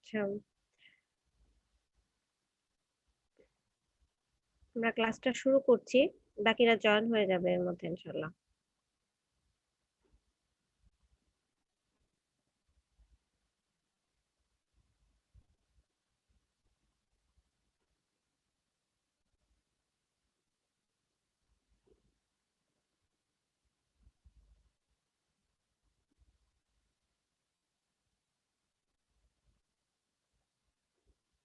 আচ্ছা, আমরা ক্লাসটা শুরু করছি, বাকিরা জয়েন হয়ে যাবে এর মধ্যে ইনশাল্লাহ।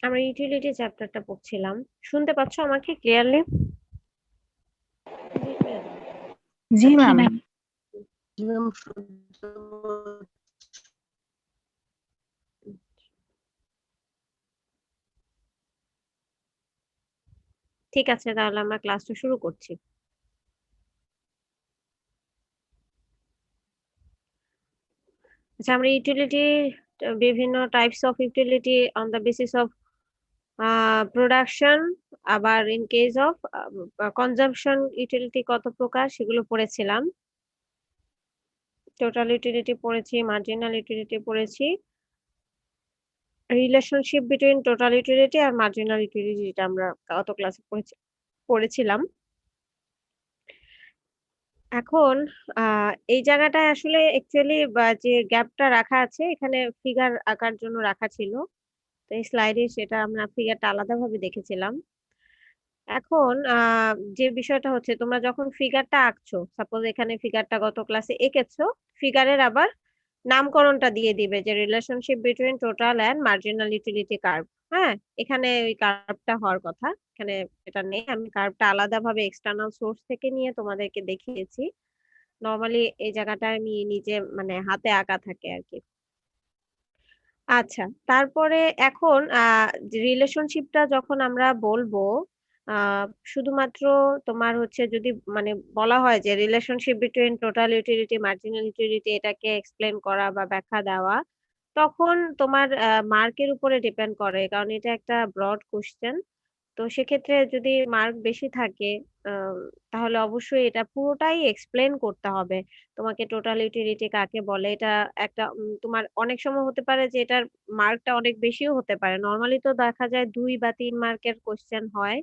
আমরা ইউটিলিটি চ্যাপ্টারটা পড়ছিলাম। শুনতে পাচ্ছ আমাকে ক্লিয়ারলি? জি ম্যাম। ঠিক আছে, তাহলে আমরা ক্লাসটা শুরু করছি। আচ্ছা, আমরা ইউটিলিটি, বিভিন্ন types of utility on the basis of production, আবার in case of consumption utility কত প্রকার সেগুলো পড়েছিলাম। টোটাল ইউটিলিটি পড়েছি, মার্জিনাল ইউটিলিটি পড়েছি, রিলেশনশিপ বিটুইন টোটাল ইউটিলিটি আর মার্জিনাল ইউটিলিটি, যেটা আমরা গত ক্লাসে পড়েছিলাম। এখন এই জায়গাটায় আসলে অ্যাকচুয়ালি যে গ্যাপটা রাখা আছে এখানে ফিগার আঁকার জন্য রাখা ছিল, তো এই স্লাইডে সেটা আমরা ফিগারটা আলাদাভাবে দেখেছিলাম। এখন যে বিষয়টা হচ্ছে, তোমরা যখন ফিগারটা আঁকছো, সাপোজ এখানে ফিগারটা গত ক্লাসে এঁকেছো, ফিগারের আবার নামকরণটা দিয়ে দিবে যে relationship between total and marginal utility curve. হ্যাঁ, এখানে ওই কার্ভটা হওয়ার কথা, এখানে এটা নেই। আমি কার্ভটা আলাদাভাবে এক্সটার্নাল সোর্স থেকে নিয়ে তোমাদেরকে দেখিয়েছি। নরমালি এই জায়গাটা আমি নিজে মানে হাতে আঁকা থাকে আর কি। আচ্ছা, তারপরে এখন রিলেশনশিপটা যখন আমরা বলবো, আহ শুধুমাত্র তোমার হচ্ছে যদি মানে বলা হয় যে relationship between total utility marginal utility, এটাকে এক্সপ্লেন করা বা ব্যাখ্যা দেওয়া, তখন তোমার মার্কের উপরে ডিপেন্ড করে, কারণ এটা একটা ব্রড কোশ্চেন। তো সেক্ষেত্রে যদি মার্ক বেশি থাকে, আহ, তাহলে অবশ্যই এটা পুরোটাই এক্সপ্লেন করতে হবে। তোমাকে টোটাল ইউটিলিটি কাকে বলে, এটা একটা তোমার অনেক সময় হতে পারে যে এটার মার্কটা অনেক বেশিও হতে পারে। নর্মালি তো দেখা যায় 2 বা 3 মার্কের কোশ্চেন হয়।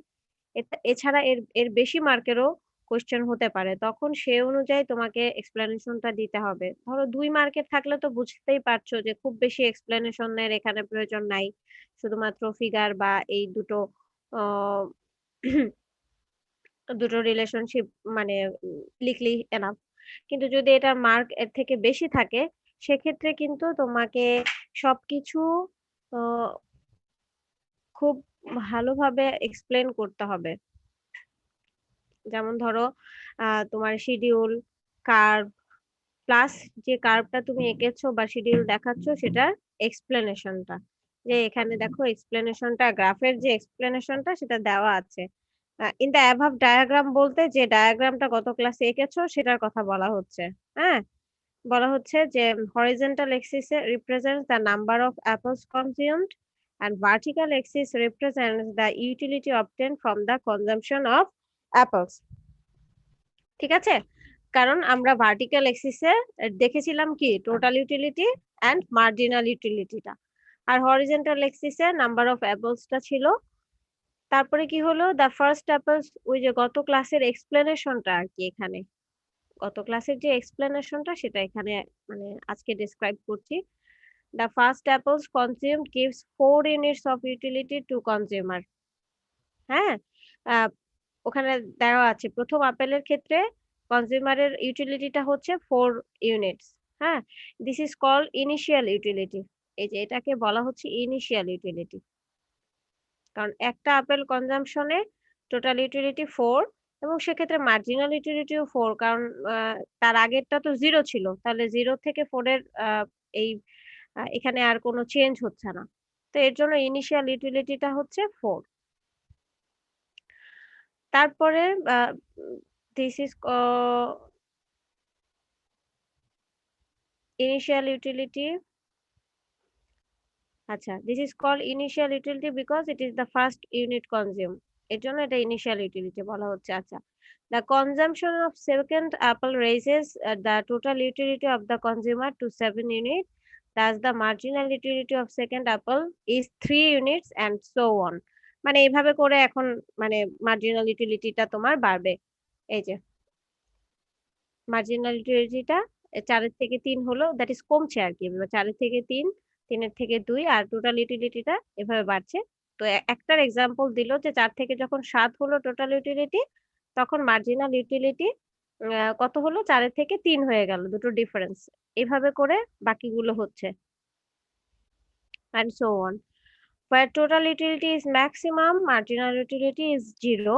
এছাড়া এর এর বেশি মার্কেরও কোশ্চেন হতে পারে, তখন সে অনুযায়ী তোমাকে এক্সপ্লেনেশনটা দিতে হবে। ধরো 2 মার্কের থাকলে তো বুঝতেই পারছো যে খুব বেশি এক্সপ্লেনেশনের এখানে প্রয়োজন নাই, শুধুমাত্র ফিগার বা এই দুটো দুটো রিলেশনশিপ মানে লিখলেই এনাফ। কিন্তু যদি এটার মার্ক এর থেকে বেশি থাকে সেক্ষেত্রে কিন্তু তোমাকে সবকিছু খুব ভালোভাবে এক্সপ্লেন করতে হবে। যেমন ধরো তোমার শিডিউল, কার্ভ, প্লাস যে কার্ভটা তুমি এঁকেছো বা শিডিউল দেখাচ্ছ সেটার এক্সপ্লেনেশনটা, যে এখানে দেখো এক্সপ্লেনেশনটা, গ্রাফের যে এক্সপ্লেনেশনটা সেটা দেওয়া আছে। ইন দ্য অ্যাভাব ডায়াগ্রাম বলতে যে ডায়াগ্রামটা গত ক্লাসে এঁকেছো সেটার কথা বলা হচ্ছে। হ্যাঁ, বলা হচ্ছে যে horizontal axis represents the number of apples consumed and vertical axis represents the utility obtained from the consumption of apples. ঠিক আছে, কারণ আমরা ভার্টিক্যাল এক্সিসে দেখেছিলাম কি টোটাল ইউটিলিটি এন্ড মার্জিনাল ইউটিলিটিটা, আর হরিজন্টাল এক্সিসে নাম্বার অফ অ্যাপলসটা ছিল। তারপরে কি হলো, দ্য ফার্স্ট অ্যাপলস, ওই যে গত ক্লাসের এক্সপ্লেনেশনটা আর কি, এখানে গত ক্লাসের যে এক্সপ্লেনেশনটা সেটা এখানে মানে আজকে ডেসক্রাইব করছি। The first apples consumed gives 4 units of utility to consumer. হ্যাঁ, আহ, ওখানে দেওয়া আছে প্রথম আপেলের ক্ষেত্রে কনজিউমারের ইউটিলিটিটা হচ্ছে 4 ইউনিটস। হ্যাঁ, this is called initial utility. এই যে এটাকে বলা হচ্ছে ইনিশিয়াল ইউটিলিটি, কারণ একটা আপেল কনজাম্পশনে টোটাল ইউটিলিটি 4, এবং সেক্ষেত্রে মার্জিনাল ইউটিলিটিও 4, কারণ তার আগেরটা তো 0 ছিল, তাহলে 0 থেকে 4 এর এই এখানে আর কোনো চেঞ্জ হচ্ছে না, তো এর জন্য ইনিশিয়াল ইউটিলিটিটা হচ্ছে 4। তারপরে দিস ইজ ইনিশিয়াল ইউটিলিটি, আচ্ছা, this is called initial utility because it is the first unit consume, এর জন্য এটা ইনিশিয়াল ইউটিলিটি বলা হচ্ছে। আচ্ছা, the consumption of second apple raises the total utility of the consumer to 7 units, thus the marginal utility of second apple is 3 units and so on। মানে এইভাবে করে এখন মানে মার্জিনাল ইউটিলিটিটা তোমার বাড়বে। এই যে মার্জিনাল ইউটিলিটিটা 4 থেকে 3 হলো, দ্যাট ইজ কমছে আর কি, 4 থেকে 3, 3 থেকে 2, আর টোটাল ইউটিলিটিটা এভাবে বাড়ছে। তো একটার এক্সাম্পল দিল যে 4 থেকে যখন 7 হলো টোটাল ইউটিলিটি, তখন মার্জিনাল ইউটিলিটি কত হলো, 4 থেকে 3 হয়ে গেল, দুটো ডিফারেন্স। এভাবে করে বাকিগুলো হচ্ছে, and so on. Where total utility is maximum, marginal utility is 0.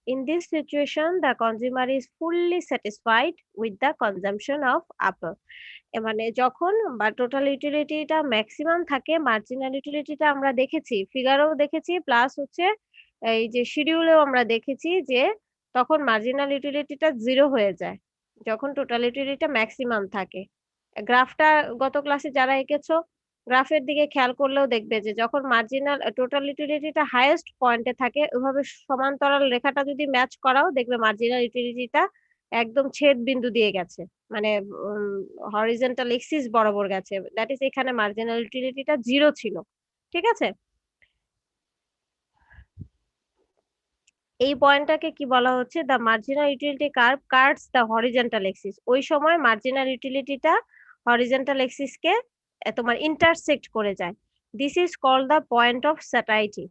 In this situation, the consumer is fully satisfied with the consumption of apple. মানে যখন বা টোটাল ইউটিলিটিটা ম্যাক্সিমাম থাকে, মার্জিনাল ইউটিলিটিটা আমরা দেখেছি, ফিগারেও দেখেছি, প্লাস হচ্ছে এই যে শিডিউলেও আমরা দেখেছি যে তখন মার্জিনাল ইউটিলিটিটা 0 হয়ে যায় যখন টোটাল ইউটিলিটিটা ম্যাক্সিমাম থাকে। গ্রাফটা গত ক্লাসে যারা এঁকেছো, গ্রাফের দিকে খেয়াল করলেও দেখবে যে যখন মার্জিনাল টোটাল ইউটিলিটিটা হাইয়েস্ট পয়েন্টে থাকে, ওইভাবে সমান্তরাল রেখাটা যদি ম্যাচ করাও দেখবে মার্জিনাল ইউটিলিটিটা একদম ছেদ বিন্দু দিয়ে গেছে, মানে হরিজন্টাল এক্সিস বরাবর গেছে, দ্যাট ইজ এখানে মার্জিনাল ইউটিলিটিটা 0 ছিল। ঠিক আছে, এই পয়েন্টটাকে কি বলা হচ্ছে, the marginal utility curve Katz the horizontal axis. ওই সময় মার্জিনাল ইউটিলিটিটা হরিজন্টাল এক্সিসকে তোমার ইন্টারসেক্ট করে যায়। This is called the point of satiety.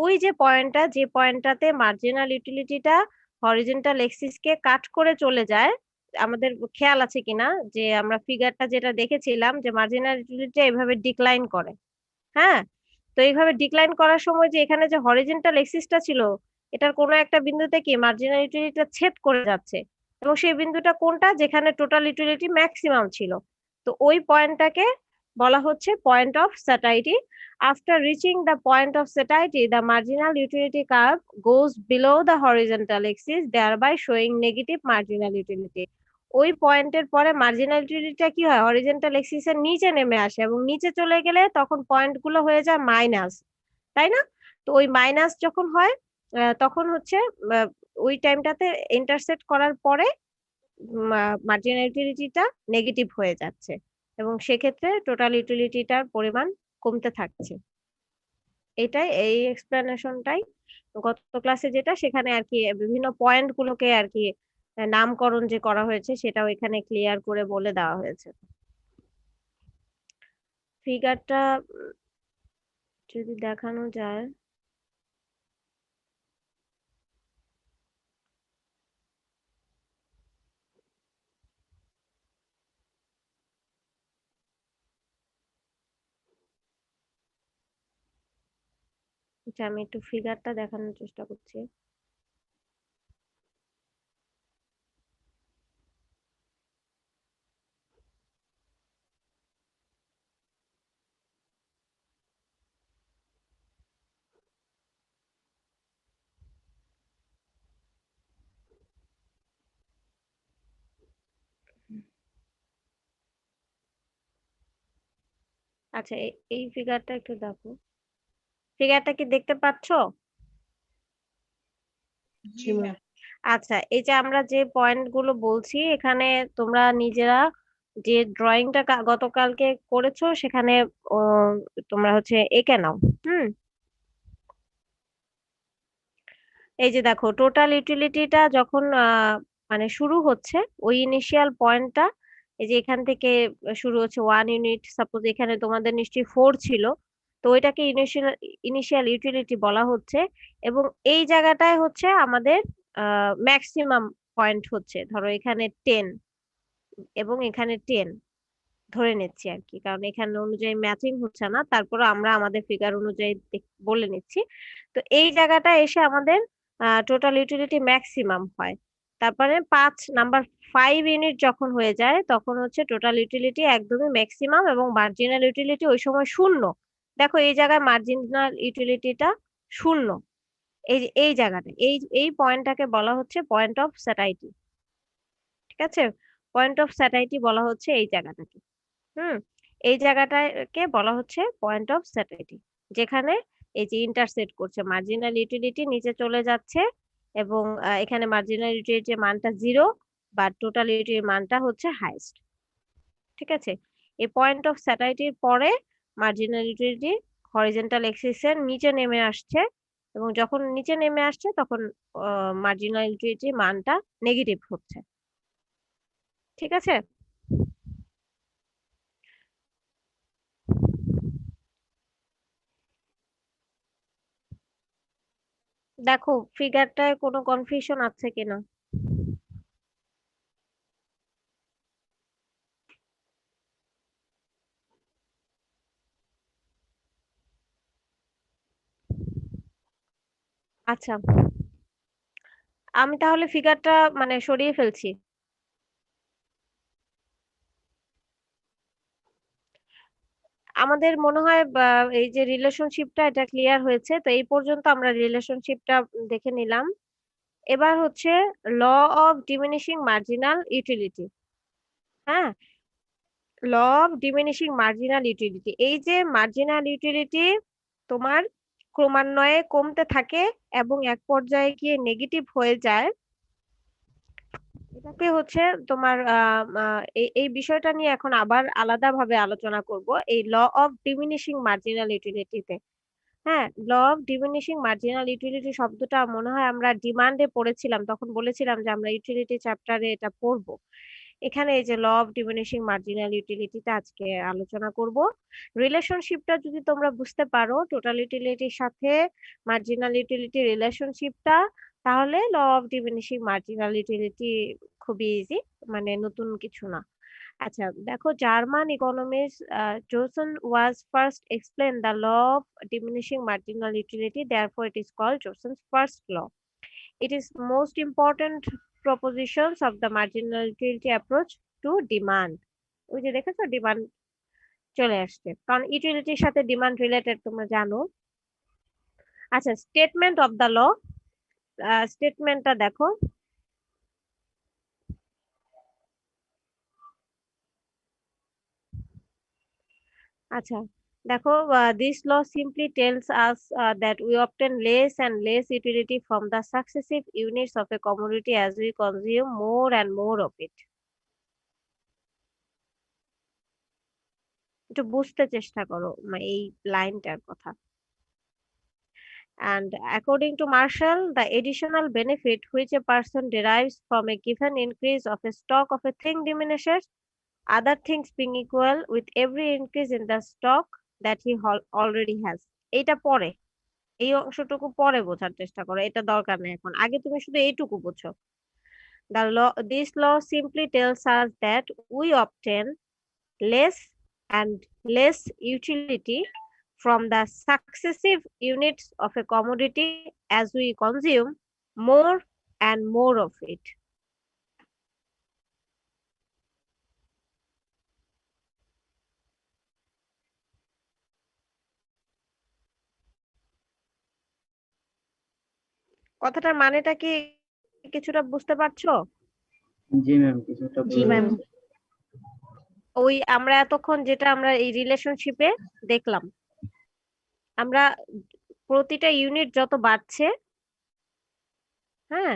ওই যে পয়েন্টটা, যে পয়েন্টটাতে মার্জিনাল ইউটিলিটিটা হরিজন্টাল এক্সিসকে কাট করে চলে যায়, আমাদের খেয়াল আছে কিনা যে আমরা ফিগারটা যেটা দেখেছিলাম যে মার্জিনাল ইউটিলিটি এভাবে ডিক্লাইন করে। হ্যাঁ, তো এইভাবে ডিক্লাইন করার সময় যে এখানে যে হরিজন্টাল এক্সিসটা ছিল, এটার কোনো একটা বিন্দুতে কি মার্জিনাল ইউটিলিটিটা ছেদ করে যাচ্ছে, এবং সেই বিন্দুটা কোনটা, যেখানে টোটাল ইউটিলিটি ম্যাক্সিমাম ছিল। তো ওই পয়েন্টটাকে বলা হচ্ছে point of satiety. After reaching the point of satiety, the marginal utility curve goes below the horizontal axis, thereby showing negative marginal utility. ওই পয়েন্টের পরে মার্জিনাল ইউটিলিটিটা কি হয়, হরিজন্টাল এক্সিসের নিচে নেমে আসে, এবং নিচে চলে গেলে তখন পয়েন্ট গুলো হয়ে যায় মাইনাস, তাই না? তো ওই মাইনাস যখন হয় তখন হচ্ছে ওই টাইমটাতে ইন্টারসেক্ট করার পরে মার্জিনাল ইউটিলিটিটা নেগেটিভ হয়ে যাচ্ছে, এবং সেক্ষেত্রে টোটাল ইউটিলিটিটার পরিমাণ কমতে থাকছে। এটাই, এই এক্সপ্লেনেশনটাই গত ক্লাসে যেটা, সেখানে আর কি বিভিন্ন পয়েন্ট গুলোকে আর কি নামকরণ যে করা হয়েছে সেটাও এখানে ক্লিয়ার করে বলে দেওয়া হয়েছে। ফিগারটা যদি দেখানো যায়, আমি একটু ফিগারটা দেখানোর চেষ্টা করছি। আচ্ছা, এই ফিগারটা একটু দেখো। ফিগারটা কি দেখতে পাচ্ছো? জি ম্যাম। আচ্ছা, এই যে আমরা যে পয়েন্ট গুলো বলছি এখানে তোমরা নিজেরা যে ড্রয়িংটা গতকালকে করেছো সেখানে তোমরা হচ্ছে এঁকে নাও। হুম। এই যে দেখো, টোটাল ইউটিলিটিটা যখন মানে শুরু হচ্ছে, ওই ইনিশিয়াল পয়েন্টটা, এই যে এখান থেকে শুরু হচ্ছে 1 ইউনিট, সাপোজ এখানে তোমাদের নিশ্চয়ই 4 ছিল, তো ওইটাকে ইনিশিয়াল ইনিশিয়াল ইউটিলিটি বলা হচ্ছে। এবং এই জায়গাটায় হচ্ছে আমাদের ম্যাক্সিমাম পয়েন্ট হচ্ছে, ধরো এখানে 10 এবং এখানে 10 ধরে নিচ্ছি আর কি, কারণ এখানে অনুযায়ী ম্যাচিং হচ্ছে না, তারপরে আমরা আমাদের ফিগার অনুযায়ী বলে নিচ্ছি। তো এই জায়গাটা এসে আমাদের টোটাল ইউটিলিটি ম্যাক্সিমাম হয়। তারপরে 5 ইউনিট যখন হয়ে যায় তখন হচ্ছে টোটাল ইউটিলিটি একদমই ম্যাক্সিমাম এবং মার্জিনাল ইউটিলিটি ওই সময় শূন্য। দেখো এই জায়গায় মার্জিনাল ইউটিলিটিটা শূন্য। এই জায়গাটা, এই পয়েন্টটাকে বলা হচ্ছে পয়েন্ট অফ স্যাটাইটি। ঠিক আছে, পয়েন্ট অফ স্যাটাইটি বলা হচ্ছে এই জায়গাটাকে। হুম। এই জায়গাটাকে বলা হচ্ছে পয়েন্ট অফ স্যাটাইটি, যেখানে এই যে ইন্টারসেক্ট করছে, মার্জিনাল ইউটিলিটি নিচে চলে যাচ্ছে এবং এখানে মার্জিনাল ইউটিলিটির মানটা 0 বা টোটাল ইউটিলিটির মানটা হচ্ছে হাইয়েস্ট। ঠিক আছে, এই পয়েন্ট অফ স্যাটাইটির পরে মার্জিনাল ইউটিলিটি হরিজন্টাল এক্সিসের নিচে নেমে আসছে, এবং যখন নিচে নেমে আসছে তখন মার্জিনাল ইউটিলিটির মানটা নেগেটিভ হচ্ছে। ঠিক আছে। দেখো ফিগারটায় কোনো কনফিউশন আছে কিনা। আচ্ছা, আমি তাহলে ফিগারটা মানে সরিয়ে ফেলছি। আমাদের মনে হয় এই যে রিলেশনশিপটা, এটা ক্লিয়ার হয়েছে, তো এই পর্যন্ত আমরা রিলেশনশিপটা দেখে নিলাম। এবার হচ্ছে law of diminishing marginal utility. হ্যাঁ, law of diminishing marginal utility, এই যে মার্জিনাল ইউটিলিটি তোমার ক্রমান্বয়ে কমতে থাকে এবং এক পর্যায়ে গিয়ে নেগেটিভ হয়ে যায়, এটাকে হচ্ছে তোমার এই বিষয়টা নিয়ে এখন আবার আলাদাভাবে আলোচনা করব এই ল অফ ডিমিনিশিং মার্জিনাল ইউটিলিটিতে। হ্যাঁ, law of diminishing marginal utility শব্দটা মনে হয় আমরা ডিমান্ডে পড়েছিলাম, তখন বলেছিলাম যে আমরা ইউটিলিটি চ্যাপ্টারে এটা পড়বো। এখানে এই যে ল অফ ডিমিনিশিং মার্জিনাল ইউটিলিটিতে আজকে আলোচনা করব। রিলেশনশিপটা যদি তোমরা বুঝতে পারো টোটাল ইউটিলিটির সাথে মার্জিনাল ইউটিলিটি রিলেশনশিপটা, তাহলে law of diminishing marginal utility খুবই ইজি, মানে নতুন কিছু না। আচ্ছা দেখো, German economist Gossen was first explain the law of diminishing marginal utility, therefore it is called Gossen's first law. It is most important propositions of the marginal utility approach to demand. ওই যে দেখেছো demand চলে আসছে, কারণ ইউটিলিটির সাথে demand related তোমরা জানো। আচ্ছা, স্টেটমেন্ট অফ দ্য ল, স্টেটমেন্টটা দেখো। আচ্ছা দেখো, this law simply tells us that we obtain less and less utility from the successive units of a commodity as we consume more and more of it. একটু বুঝতে চেষ্টা করো এই লাইনটার কথা। And according to Marshall, the additional benefit which a person derives from a given increase of a stock of a thing diminishes, other things being equal, with every increase in the stock that he already has. এইটা পরে, এই অংশটুকু পরে বোঝার চেষ্টা করো, এটা দরকার নেই এখন, আগে তুমি শুধু এইটুকু বুঝো। This law simply tells us that we obtain less and less utility from the successive units of a commodity as we consume more and more of it. কথাটার মানেটা কি কিছুটা বুঝতে পারছো? জি ম্যাম, কিছুটা জি বোঝা ম্যাম। যাচ্ছে। ওই আমরা এতক্ষণ যেটা আমরা এই রিলেশনশিপে দেখলাম, আমরা প্রতিটা ইউনিট যত বাড়ছে, হ্যাঁ,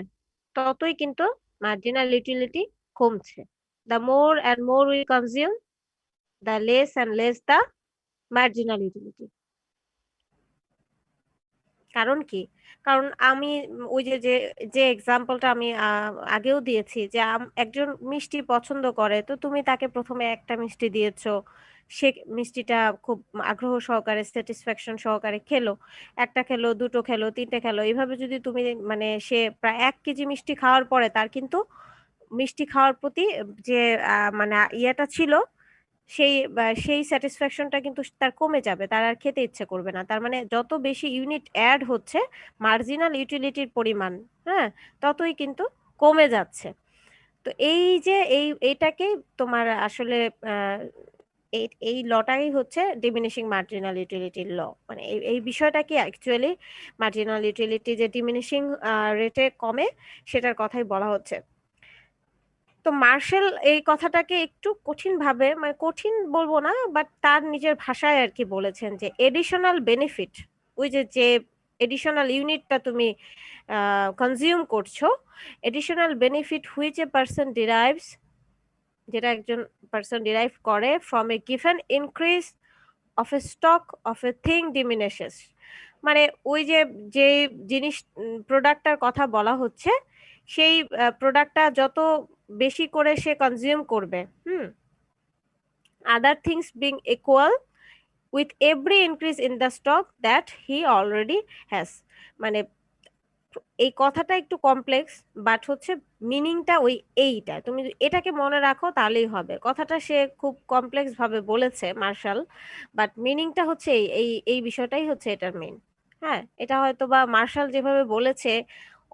ততই কিন্তু মার্জিনাল ইউটিলিটি কমছে। The more and more we consume, the less and less the marginal utility. কারণ কি? কারণ আমি ওই যে যে যে এক্সাম্পলটা আমি আগেও দিয়েছি যে একজন মিষ্টি পছন্দ করে, তো তুমি তাকে প্রথমে একটা মিষ্টি দিয়েছো, সে মিষ্টিটা খুব আগ্রহ সহকারে স্যাটিসফ্যাকশন সহকারে খেলো, একটা খেলো, দুটো খেলো, তিনটে খেলো, এইভাবে যদি তুমি মানে সে প্রায় 1 কেজি মিষ্টি খাওয়ার পরে তার কিন্তু মিষ্টি খাওয়ার প্রতি যে মানে ইয়েটা ছিল, সেই স্যাটিসফ্যাকশনটা কিন্তু তার কমে যাবে, তার আর খেতে ইচ্ছে করবে না। তার মানে যত বেশি ইউনিট অ্যাড হচ্ছে, মার্জিনাল ইউটিলিটির পরিমাণ, হ্যাঁ, ততই কিন্তু কমে যাচ্ছে। তো এই যে এইটাকেই তোমার আসলে আহ, এই এই লটাই হচ্ছে ডিমিনিশিং মার্জিনাল ইউটিলিটির ল। মানে এই বিষয়টা কি অ্যাকচুয়ালি মার্জিনাল ইউটিলিটি যে ডিমিনিশিং রেটে কমে, সেটার কথাই বলা হচ্ছে। তো মার্শাল এই কথাটাকে একটু কঠিন ভাবে, মানে কঠিন বলবো না, বাট তার নিজের ভাষায় আর কি বলেছেন যে এডিশনাল বেনিফিট, ওই যে যে এডিশনাল ইউনিটটা তুমি কনজিউম করছো, additional benefit which a person derives, যেটা একজন পার্সন ডিরাইভ করে from a given increase of A stock of a thing diminishes. মানে ওই যে যে জিনিস প্রোডাক্টটার কথা বলা হচ্ছে, সেই প্রোডাক্টটা যত বেশি করে সে কনজিউম করবে, other things being equal, with every increase in the stock that he already has. মানে এই কথাটা একটু কমপ্লেক্স, বাট হচ্ছে মিনিংটা ওই এইটা, তুমি এটাকে মনে রাখো তাহলেই হবে। কথাটা সে খুব কমপ্লেক্স ভাবে বলেছে মার্শাল, বাট মিনিংটা হচ্ছে এই এই এই বিষয়টাই হচ্ছে এটার মেইন। হ্যাঁ, এটা হয়তো বা মার্শাল যেভাবে বলেছে,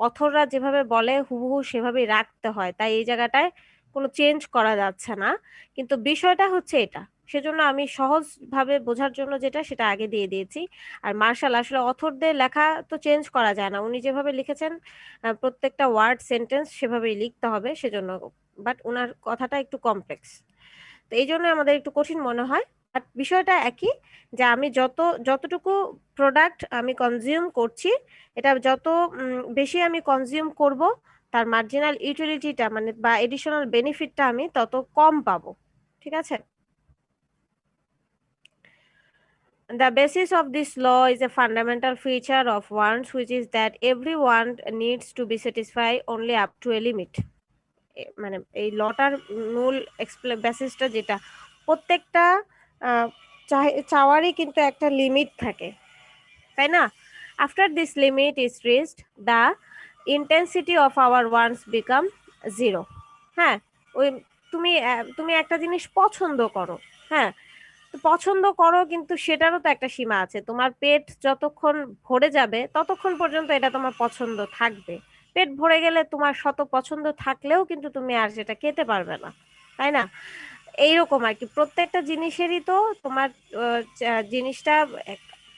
অথররা যেভাবে বলে হুবহু সেভাবেই রাখতে হয়, তাই এই জায়গাটায় কোনো চেঞ্জ করা যাচ্ছে না। কিন্তু বিষয়টা হচ্ছে এটা, সেজন্য আমি সহজভাবে বোঝার জন্য যেটা সেটা আগে দিয়ে দিয়েছি। আর মার্শাল আসলে অথরদের লেখা তো চেঞ্জ করা যায় না, উনি যেভাবে লিখেছেন প্রত্যেকটা ওয়ার্ড সেন্টেন্স সেভাবেই লিখতে হবে, সেজন্য। বাট ওনার কথাটা একটু কমপ্লেক্স, তো এই জন্য আমাদের একটু কঠিন মনে হয়। বাট বিষয়টা একই, যে আমি যতটুকু প্রোডাক্ট আমি কনজিউম করছি, এটা যত বেশি আমি কনজিউম করব, তার মার্জিনাল ইউটিলিটিটা মানে বা এডিশনাল বেনিফিটটা আমি তত কম পাবো। ঠিক আছে? The basis of this law is a fundamental feature of wants, which is that every want needs to be satisfied only up to a limit. মানে এই লটার মূল বেসিসটা যেটা, প্রত্যেকটা চাওয়ারই কিন্তু একটা লিমিট থাকে, তাই না? After this limit is reached, the intensity of our wants become zero. হ্যাঁ, ওই তুমি একটা জিনিস পছন্দ করো, হ্যাঁ, তো পছন্দ করো, কিন্তু সেটারও তো একটা সীমা আছে। তোমার পেট যতক্ষণ ভরে যাবে ততক্ষণ পর্যন্ত এটা তোমার পছন্দ থাকবে। পেট ভরে গেলে তোমার শত পছন্দ থাকলেও কিন্তু তুমি আর সেটা খেতে পারবে না, তাই না? এইরকম আর কি, প্রত্যেকটা জিনিসেরই তো তোমার জিনিসটা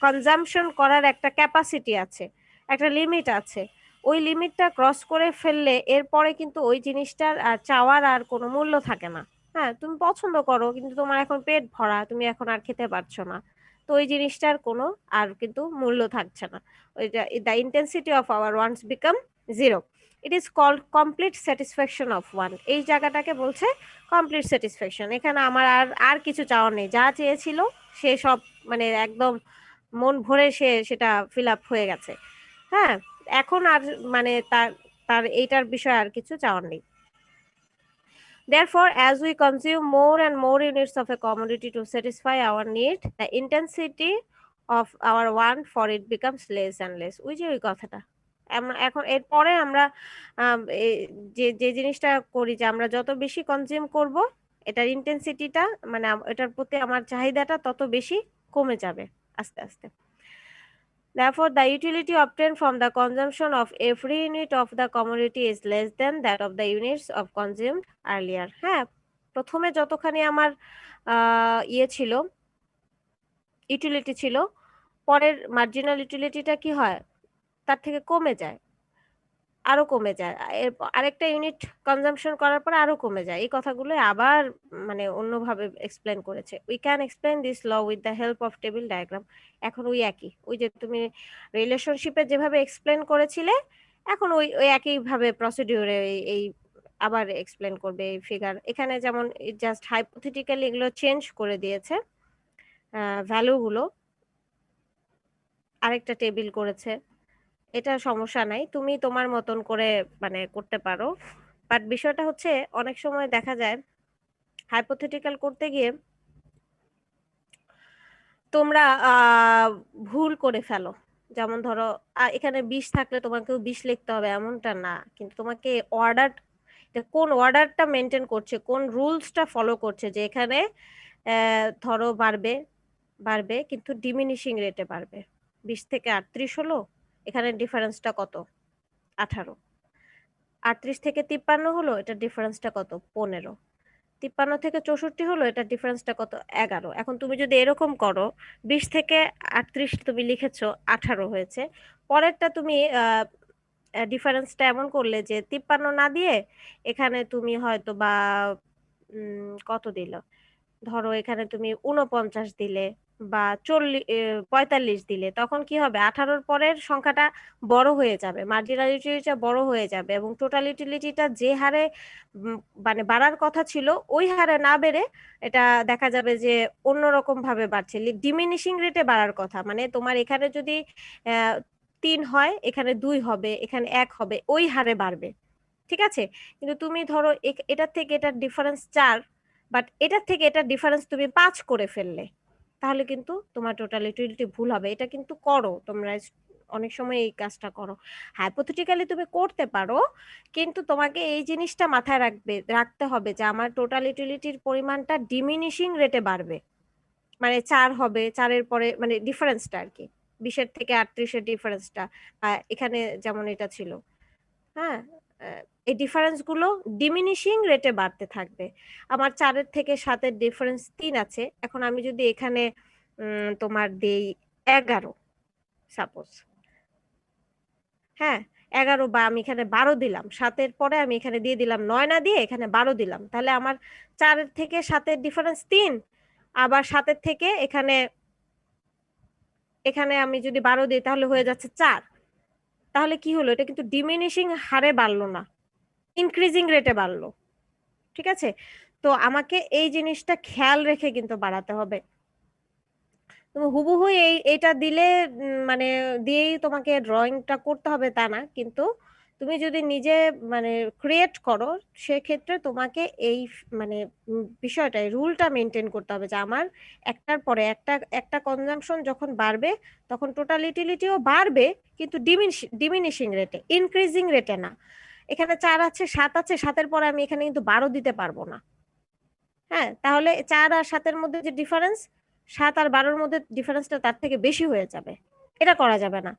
কনজাম্পশন করার একটা ক্যাপাসিটি আছে, একটা লিমিট আছে। ওই লিমিটটা ক্রস করে ফেললে এরপরে কিন্তু ওই জিনিসটার চাওয়ার আর কোনো মূল্য থাকে না। হ্যাঁ, তুমি পছন্দ করো কিন্তু তোমার এখন পেট ভরা, তুমি এখন আর খেতে পারছো না, তো ওই জিনিসটার কোনো আর কিন্তু মূল্য থাকছে না। ওইটা the intensity of our wants become zero. It is called complete satisfaction of one. এই জায়গাটাকে বলছে কমপ্লিট স্যাটিসফ্যাকশন। এখানে আমার আর আর কিছু চাওয়ার নেই, যা চেয়েছিল সে সব মানে একদম মন ভরে সে সেটা ফিল আপ হয়ে গেছে। হ্যাঁ, এখন আর মানে তার তার এইটার বিষয়ে আর কিছু চাওয়ার নেই। Therefore, as we consume more and more units of a commodity to satisfy our need, the intensity of our want for it becomes less and less. ওই যে ওই কথাটা, আমরা এখন এরপরে আমরা যে যে জিনিসটা করি, যে আমরা যত বেশি কনজিউম করব, এটার ইন্টেন্সিটিটা মানে এটার প্রতি আমার চাহিদাটা তত বেশি কমে যাবে। আস্তে আস্তে। Therefore, the utility obtained from the consumption of every unit of the commodity is less than that of the units of consumed earlier. হ্যাঁ, প্রথমে যতখানি আমার ইয়ে ছিল, ইউটিলিটি ছিল, পরের মার্জিনাল ইউটিলিটিটা কি হয়, তার থেকে কমে যায়, আরো কমে যায়, আরেকটা ইউনিট কনজাম্পশন করার পর আরো কমে যায়। এই কথাগুলো আবার মানে অন্যভাবে এক্সপ্লেন করেছে। We can explain this law with the help of table diagram. এখন ওই একই, ওই যে তুমি রিলেশনশিপে যেভাবে এক্সপ্লেন করেছিলে, এখন ওই ওই একইভাবে প্রসিডিউরে এই আবার এক্সপ্লেন করবে এই ফিগার। এখানে যেমন জাস্ট হাইপোথেটিক্যালি এগুলো চেঞ্জ করে দিয়েছে, ভ্যালুগুলো আরেকটা টেবিল করেছে। এটা সমস্যা নাই, তুমি তোমার মতন করে মানে করতে পারো। বাট বিষয়টা হচ্ছে অনেক সময় দেখা যায় হাইপোথেটিক্যাল করতে গিয়ে তোমরা ভুল করে ফেলো। যেমন ধরো এখানে 20 থাকলে তোমাকেও 20 লিখতে হবে এমনটা না, কিন্তু তোমাকে অর্ডার, কোন অর্ডারটা মেনটেন করছে, কোন রুলসটা ফলো করছে, যে এখানে ধরো বাড়বে বাড়বে কিন্তু ডিমিনিশিং রেটে বাড়বে। 20 থেকে 38 হলো, এখানে ডিফারেন্সটা কত, 18। 38 থেকে 53 হলো, এটা ডিফারেন্সটা কত, 15। 53 থেকে 64 হলো, এটা ডিফারেন্সটা কত, 11। এখন তুমি যদি এরকম করো, 20 থেকে 38 তুমি লিখেছো, 18 হয়েছে, পরেরটা তুমি ডিফারেন্সটা এমন করলে যে 53 না দিয়ে এখানে তুমি হয়তো বা কত দিল, ধরো এখানে তুমি 49 দিলে বা 45 দিলে, তখন কি হবে, 18-র পরের সংখ্যাটা বড় হয়ে যাবে, মার্জিনাল ইউটিলিটিটা বড় হয়ে যাবে, এবং টোটাল ইউটিলিটিটা যে হারে মানে বাড়ার কথা ছিল ওই হারে না বেড়ে এটা দেখা যাবে যে অন্যরকম ভাবে বাড়ছে, ডিমিনিশিং রেটে বাড়ার কথা। মানে তোমার এখানে যদি 3 হয়, এখানে 2 হবে, এখানে 1 হবে, ওই হারে বাড়বে। ঠিক আছে, কিন্তু তুমি ধরো এটার থেকে এটার ডিফারেন্স 4, বাট এটার থেকে এটার ডিফারেন্স তুমি 5 করে ফেললে, তাহলে কিন্তু তোমার টোটাল ইউটিলিটি ভুল হবে। এটা কিন্তু করো তোমরা, অনেক সময় এই কাজটা করো। হাইপোথেটিক্যালি তুমি করতে পারো, কিন্তু তোমাকে এই জিনিসটা মাথায় রাখতে হবে যে আমার টোটাল ইউটিলিটির পরিমাণটা ডিমিনিশিং রেটে বাড়বে। মানে 4 হবে, 4-এর পরে মানে ডিফারেন্সটা আর কি, 20-এর থেকে 38-এর ডিফারেন্সটা, এখানে যেমন এটা ছিল। হ্যাঁ, এই ডিফারেন্স গুলো ডিমিনিশিং রেটে বাড়তে থাকবে। আমার 4-এর থেকে 7-এর ডিফারেন্স 3 আছে, এখন আমি যদি এখানে তোমার দেই 11 সাপোজ, হ্যাঁ 11, বা আমি এখানে 12 দিলাম, 7-এর পরে আমি এখানে দিয়ে দিলাম 9 না দিয়ে এখানে 12 দিলাম, তাহলে আমার 4-এর থেকে 7-এর ডিফারেন্স 3, আবার 7-এর থেকে এখানে এখানে আমি যদি 12 দিই তাহলে হয়ে যাচ্ছে 4। তাহলে কি হলো, এটা কিন্তু ডিমিনিশিং হারে বাড়লো না, ইনক্রিজিং রেটে বাড়লো। ঠিক আছে, তো আমাকে এই জিনিসটা খেয়াল রেখে কিন্তু বাড়াতে হবে। তুমি হুবহু এইটা দিলে মানে দিয়েই তোমাকে ড্রয়িংটা করতে হবে তা না, কিন্তু তুমি যদি নিজে মানে ক্রিয়েট করো, সেক্ষেত্রে তোমাকে এই মানে বিষয়টা, রুলটা মেনটেন করতে হবে যে আমার একটার পরে একটা একটা কনজাম্পশন যখন বাড়বে তখন টোটাল ইউটিলিটিও বাড়বে, কিন্তু ডিমিনিশিং রেটে, ইনক্রিজিং রেটে না। এখানে 4 আছে, 7 আছে, 7-এর পরে আমি এখানে কিন্তু 12 দিতে পারবো না। হ্যাঁ, তাহলে 4 আর 7-এর মধ্যে যে ডিফারেন্স, 7 আর 12-র মধ্যে ডিফারেন্সটা তার থেকে বেশি হয়ে যাবে। এটা করা যাবে না,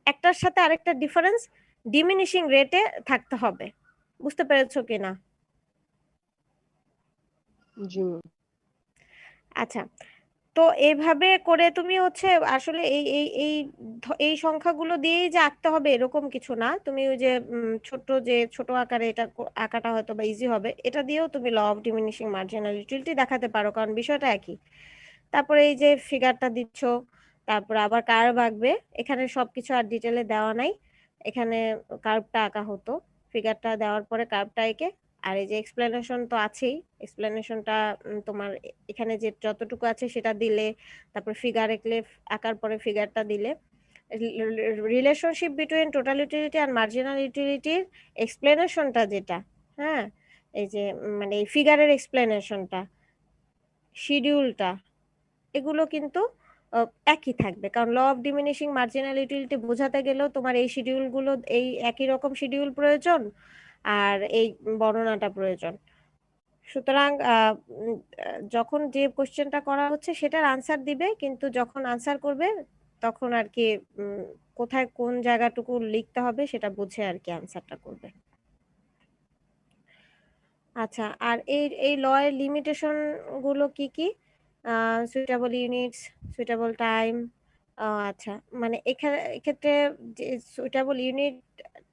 একটার সাথে আরেকটা ডিফারেন্স ডিমিনিশিং রেটে থাকতে হবে। বুঝতে পেরেছো কিনা? জি ম্যাম। আচ্ছা, তো এইভাবে করে তুমি হচ্ছে আসলে এই এই এই এই সংখ্যাগুলো দিয়েই যে আঁকতে হবে এরকম কিছু না। তুমি ওই যে ছোট আকারে এটা আঁকাটা হয়তো বা ইজি হবে, এটা দিয়েও তুমি law of diminishing marginal utility দেখাতে পারো, কারণ বিষয়টা একই। তারপরে এই যে ফিগারটা দিচ্ছ, তারপর আবার কার্ভ আঁকবে, এখানে সবকিছু আর ডিটেলে দেওয়া নাই, এখানে কার্ভটা আঁকা হতো, ফিগারটা দেওয়ার পরে কার্ভটা এঁকে, আর এই যে এক্সপ্লেনেশন তো আছেই, এক্সপ্লেনেশনটা তোমার এখানে যে যতটুকু আছে সেটা দিলে, তারপর ফিগার আঁকার পরে ফিগারটা দিলে, রিলেশনশিপ বিটুইন টোটাল ইউটিলিটি আর মার্জিনাল ইউটিলিটির এক্সপ্লেনেশনটা যেটা, হ্যাঁ এই যে মানে এই ফিগারের এক্সপ্লেনেশনটা, শিডিউলটা, এগুলো কিন্তু একই থাকবে, কারণ law of diminishing marginal utility বোঝাতে গেলেও তোমার এই শিডিউলগুলো, এই একই রকম শিডিউল প্রয়োজন, আর এই বর্ণনাটা প্রয়োজন। সুতরাং যখন যে কোশ্চেনটা করা হচ্ছে সেটার আনসার দিবে, কিন্তু যখন আনসার করবে তখন আর কি কোথায় কোন জায়গাটুকু লিখতে হবে সেটা বুঝে আর কি আনসারটা করবে। আচ্ছা, আর এই ল এর লিমিটেশন গুলো কি কি? Suitable units, suitable time. আচ্ছা, মানে এক্ষেত্রে যে সুইটেবল ইউনিট,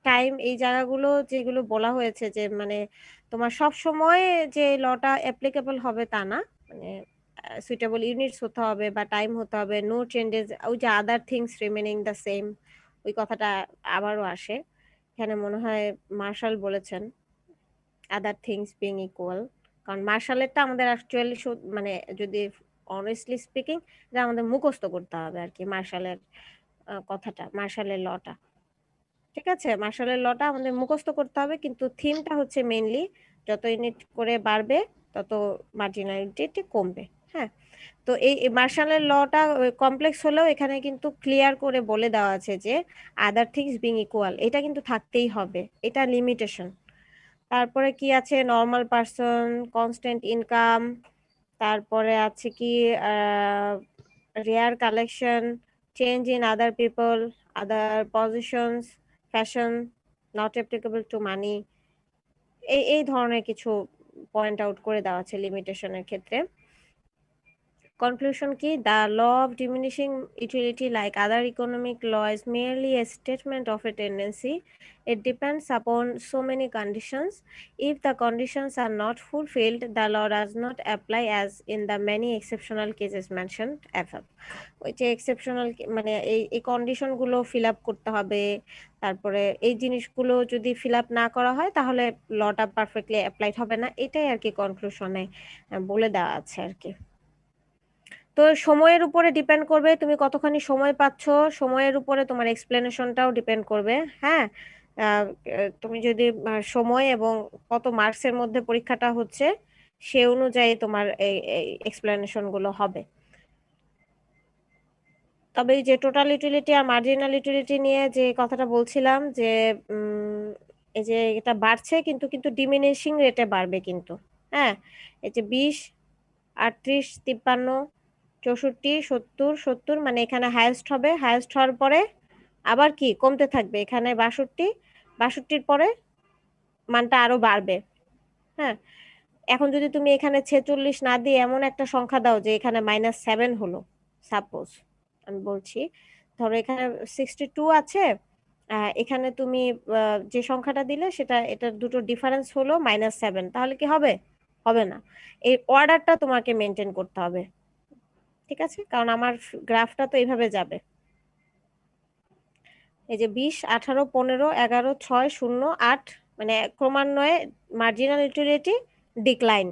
টাইম, এই জায়গাগুলো যেগুলো বলা হয়েছে যে মানে তোমার সব সময় যে লটা অ্যাপ্লিকেবল হবে তা না, মানে সুইটেবল ইউনিটস হতে হবে বা টাইম হতে হবে, নো চেঞ্জেস, ওই যে other things remaining the same, ওই কথাটা আবারও আসে এখানে, মনে হয় মার্শাল বলেছেন আদার থিংস বিং ইকুয়াল। কারণ মার্শালেরটা আমাদের অ্যাকচুয়ালি মানে যদি অনেস্টলি স্পিকিং, এটা আমাদের মুখস্থ করতে হবে আর কি, মার্শালের কথাটা, মার্শালের লটা। ঠিক আছে, মার্শালের লটা আমাদের মুখস্থ করতে হবে, কিন্তু থিমটা হচ্ছে মেইনলি যত ইউনিট করে বাড়বে তত মার্জিনালিটি কমবে। হ্যাঁ, তো এই মার্শালের লটা কমপ্লেক্স হলেও এখানে কিন্তু ক্লিয়ার করে বলে দেওয়া আছে যে আদার থিংস বিং ইকুয়াল, এটা কিন্তু থাকতেই হবে, এটা লিমিটেশন। তারপরে কি আছে? নর্মাল পার্সন, কনস্ট্যান্ট ইনকাম, তারপরে আছে কি rare collection, change in other people, other positions, fashion, not applicable to money. এই ধরনের কিছু পয়েন্ট আউট করে দেওয়া আছে লিমিটেশনের ক্ষেত্রে। Conclusion key: the law of diminishing utility, like other economic law, is merely a statement of a tendency. It depends upon so many conditions. If the conditions are not fulfilled, the law does not apply, as in the many exceptional cases mentioned above. ওই যে exceptional মানে এই condition গুলো fill up করতে হবে, তারপরে এই জিনিসগুলো যদি ফিল আপ না করা হয় তাহলে লটা পারফেক্টলি অ্যাপ্লাইড হবে না, এটাই আর কি কনক্লুশনে বলে দেওয়া আছে আর কি। তো সময়ের উপরে ডিপেন্ড করবে তুমি কতখানি সময় পাচ্ছ, সময়ের উপরে তোমার এক্সপ্লেনেশনটাও ডিপেন্ড করবে। হ্যাঁ, তুমি যদি সময় এবং কত মার্কসের মধ্যে পরীক্ষাটা হচ্ছে সে অনুযায়ী তোমার এই এক্সপ্লেনেশন গুলো হবে। তবে এই যে টোটাল ইউটিলিটি আর মার্জিনাল ইউটিলিটি নিয়ে যে কথাটা বলছিলাম যে এই যে এটা বাড়ছে কিন্তু কিন্তু ডিমিনিশিং রেটে বাড়বে কিন্তু। হ্যাঁ, এই যে 20, 38, 53, 64, 70, 70, মানে এখানে হায়েস্ট হবে, হায়েস্ট হওয়ার পরে আবার কি কমতে থাকবে, এখানে 62, 62-র পরে মানটা আরো বাড়বে। হ্যাঁ, এখন যদি তুমি এখানে 46 না দিয়ে এমন একটা সংখ্যা দাও যে এখানে -7 হলো, সাপোজ আমি বলছি, ধরো এখানে 62 আছে, এখানে তুমি যে সংখ্যাটা দিলে সেটা, এটা দুটো ডিফারেন্স হলো -7, তাহলে কি হবে? হবে না। এই অর্ডারটা তোমাকে মেনটেন করতে হবে, ঠিক আছে, কারণ আমার গ্রাফটা তো এইভাবে যাবে। এই যে 20, 18, 15, 11, 6, 0, 8, মানে ক্রমান্বয়ে মার্জিনাল ইউটিলিটি ডিক্লাইন।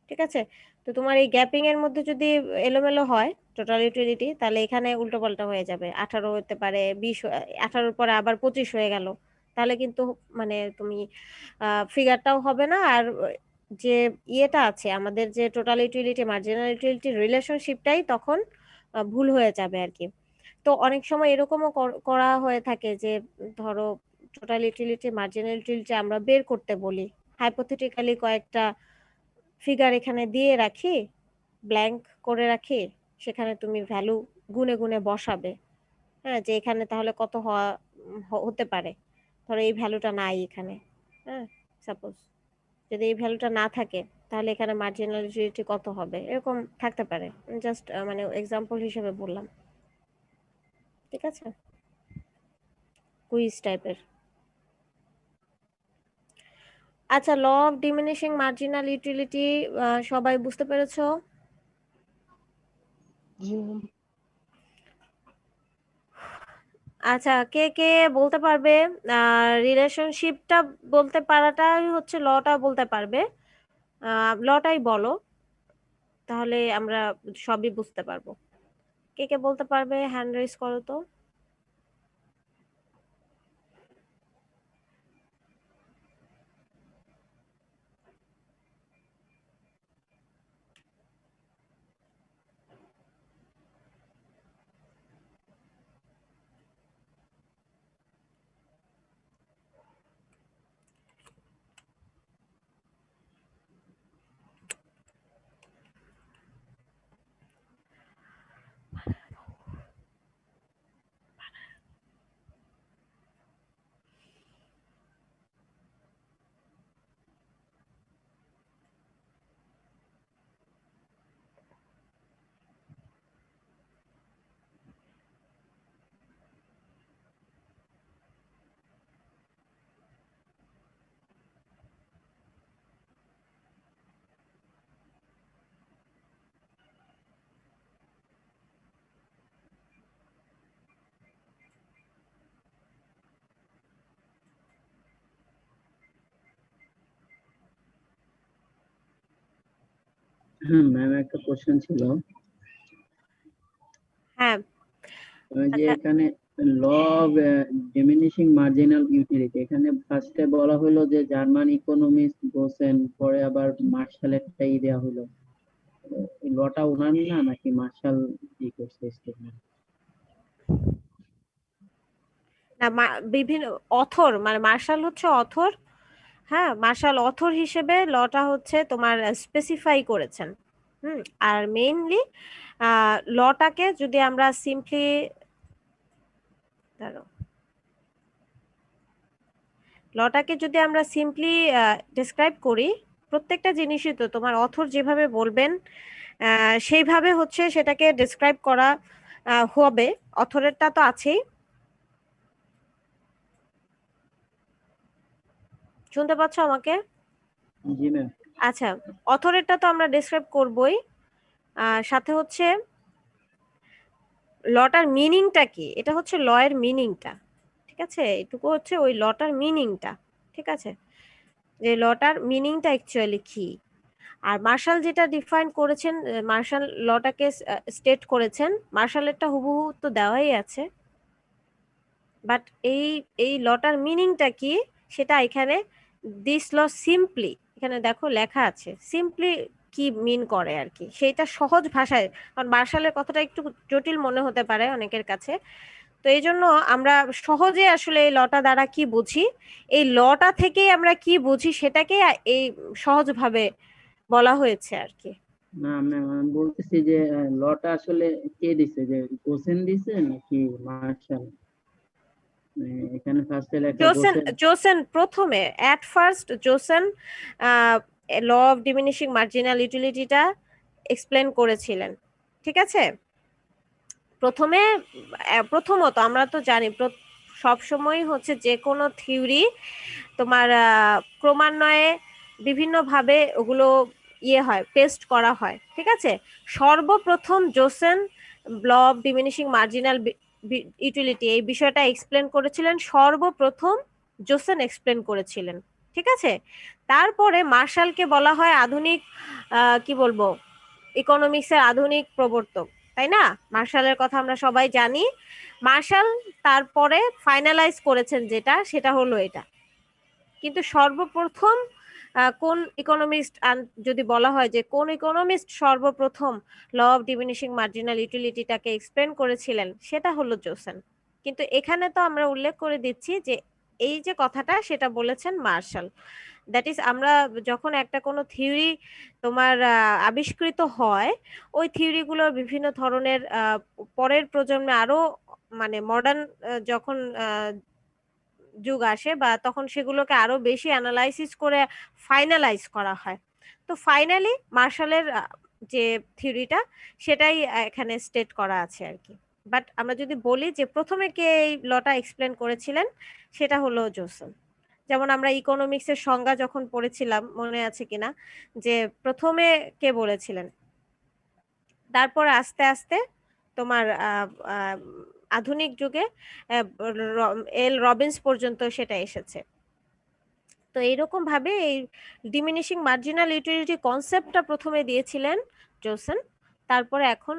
ঠিক আছে, তো তোমার এই গ্যাপিং এর মধ্যে যদি এলোমেলো হয় টোটাল ইউটিলিটি, তাহলে এখানে উল্টো পাল্টা হয়ে যাবে, 18 হতে পারে 20, 18-র পরে আবার 25 হয়ে গেল, তাহলে কিন্তু মানে তুমি ফিগারটাও হবে না, আর যে ইয়েটা আছে আমাদের যে টোটাল ইউটিলিটি মার্জিনাল ইউটিলিটি রিলেশনশিপটাই তখন ভুল হয়ে যাবে আর কি। তো অনেক সময় এরকমও করা হয়ে থাকে যে ধরো টোটাল ইউটিলিটি মার্জিনাল ইউটিলিটি আমরা বের করতে বলি, হাইপোথেটিক্যালি কয়েকটা ফিগার এখানে দিয়ে রাখি, ব্ল্যাঙ্ক করে রাখি, সেখানে তুমি ভ্যালু গুনে গুনে বসাবে। হ্যাঁ, যে এখানে তাহলে কত হতে পারে, ধরো এই ভ্যালুটা নাই এখানে। হ্যাঁ, সাপোজ যদি এই ভ্যালুটা না থাকে তাহলে এখানে মার্জিনাল ইউটিলিটি কত হবে, এরকম থাকতে পারে, জাস্ট মানে এক্সাম্পল হিসেবে বললাম। ঠিক আছে, কুইজ টাইপের। আচ্ছা, law of diminishing marginal utility সবাই বুঝতে পেরেছো? আচ্ছা, কে কে বলতে পারবে রিলেশনশিপটা বলতে পারাটাই হচ্ছে লটা বলতে পারবে, লটাই বলো, তাহলে আমরা সবই বুঝতে পারবো। কে কে বলতে পারবে হ্যান্ড রেজ করো তো। ম্যাম একটা কোশ্চেন ছিল। হ্যাঁ, ওই যে আচ্ছা। এখানে law of diminishing marginal utility, এখানে ফার্স্টে বলা হলো যে জার্মান ইকোনমিস্ট গোসেন, পরে আবার মার্শালেরটাই দেওয়া হলো। এই লটা ওনার না, নাকি মার্শাল ই করছে স্টেটমেন্ট? না, বিভিন্ন অথর মানে মার্শাল হচ্ছে অথর। হ্যাঁ, মার্শাল অথর হিসেবে লটা হচ্ছে তোমার স্পেসিফাই করেছেন। আর মেইনলি লটাকে যদি আমরা সিম্পলি ডিসক্রাইব করি, প্রত্যেকটা জিনিসই তো তোমার অথর যেভাবে বলবেন সেইভাবে হচ্ছে সেটাকে ডিসক্রাইব করা হবে। অথরেরটা তো আছেই, শুনতে পাচ্ছ আমাকে? জি ম্যাম। আচ্ছা, অথরেরটা তো আমরা ডিসক্রাইব করবই, সাথে হচ্ছে লটার মিনিংটা কি, এটা হচ্ছে ল এর মিনিংটা। ঠিক আছে, এটুকু হচ্ছে ওই লটার মিনিংটা। ঠিক আছে, যে লটার মিনিংটা অ্যাকচুয়ালি কি। আর মার্শাল যেটা ডিফাইন করেছেন, মার্শাল লটাকে স্টেট করেছেন, মার্শালেরটা হুবহু তো দেওয়াই আছে, বাট এই এই লটার মিনিংটা কি সেটা এখানে দিস ল সিম্পলি, এখানে দেখো লেখা আছে সিম্পলি কি মিন করে আর কি, সেইটা সহজ ভাষায়। কারণ মার্শালের কথাটা একটু জটিল মনে হতে পারে অনেকের কাছে, তো এই জন্য আমরা সহজে আসলে এই লটা দ্বারা কি বুঝি, এই লটা থেকেই আমরা কি বুঝি সেটাকে এই সহজভাবে বলা হয়েছে আর কি। না ম্যাম, আমি বলতেছি যে লটা আসলে কে দিছে, যে গোসেন দিছে নাকি মার্শাল? এখানে ফার্স্টে লেখা জোসেন গোসেন। জোসেন প্রথমে at first Gossen law of diminishing marginal ইউটিলিটিটা এক্সপ্লেন করেছিলেন। ঠিক আছে, প্রথমে প্রথমত আমরা তো জানি সব সময় হচ্ছে যে কোনো থিওরি তোমার ক্রমান্বয়ে বিভিন্নভাবে ওগুলো হয়, টেস্ট করা হয়। ঠিক আছে, সর্বপ্রথম Gossen law of diminishing marginal utility এই বিষয়টা এক্সপ্লেন করেছিলেন, সর্বপ্রথম জোসেন এক্সপ্লেন করেছিলেন। ঠিক আছে, তারপরে মার্শালকে বলা হয় আধুনিক কি বলবো, ইকোনমিক্সের আধুনিক প্রবর্তক, তাই না? মার্শালের কথা আমরা সবাই জানি। মার্শাল তারপরে ফাইনালাইজ করেছেন যেটা, সেটা হলো এটা। কিন্তু সর্বপ্রথম কোন ইকোনমিস্ট, যদি বলা হয় যে কোন ইকোনমিস্ট সর্বপ্রথম ল অফ ডিমিনিশিং মার্জিনাল ইউটিলিটিটাকে এক্সপ্লেন করেছিলেন, সেটা হলো জোসেন। কিন্তু এখানে তো আমরা উল্লেখ করে দিচ্ছি যে এই যে কথাটা সেটা বলেছেন মার্শাল। দ্যাট ইজ, আমরা যখন একটা কোনো থিওরি তোমার আবিষ্কৃত হয়, ওই থিওরিগুলোর বিভিন্ন ধরনের পরের প্রজন্মে আরো মানে মডার্ন যখন যুগ আসে, বা তখন সেগুলোকে আরো বেশি অ্যানালাইসিস করে ফাইনালাইজ করা হয়। তো ফাইনালি মার্শালের যে থিওরিটা সেটাই এখানে স্টেট করা আছে আর কি। বাট আমরা যদি বলি যে প্রথমে কে এই লটা এক্সপ্লেন করেছিলেন, সেটা হলো জোসেন। যেমন আমরা ইকোনমিক্সের সংজ্ঞা যখন পড়েছিলাম, মনে আছে কিনা, যে প্রথমে কে বলেছিলেন, তারপর আস্তে আস্তে তোমার আধুনিক যুগে এল রবিন্স পর্যন্ত সেটা এসেছে। তো এইরকম ভাবে এই ডিমিনিশিং মার্জিনাল ইউটিলিটি কনসেপ্টটা প্রথমে দিয়েছিলেন জোসেন, তারপরে এখন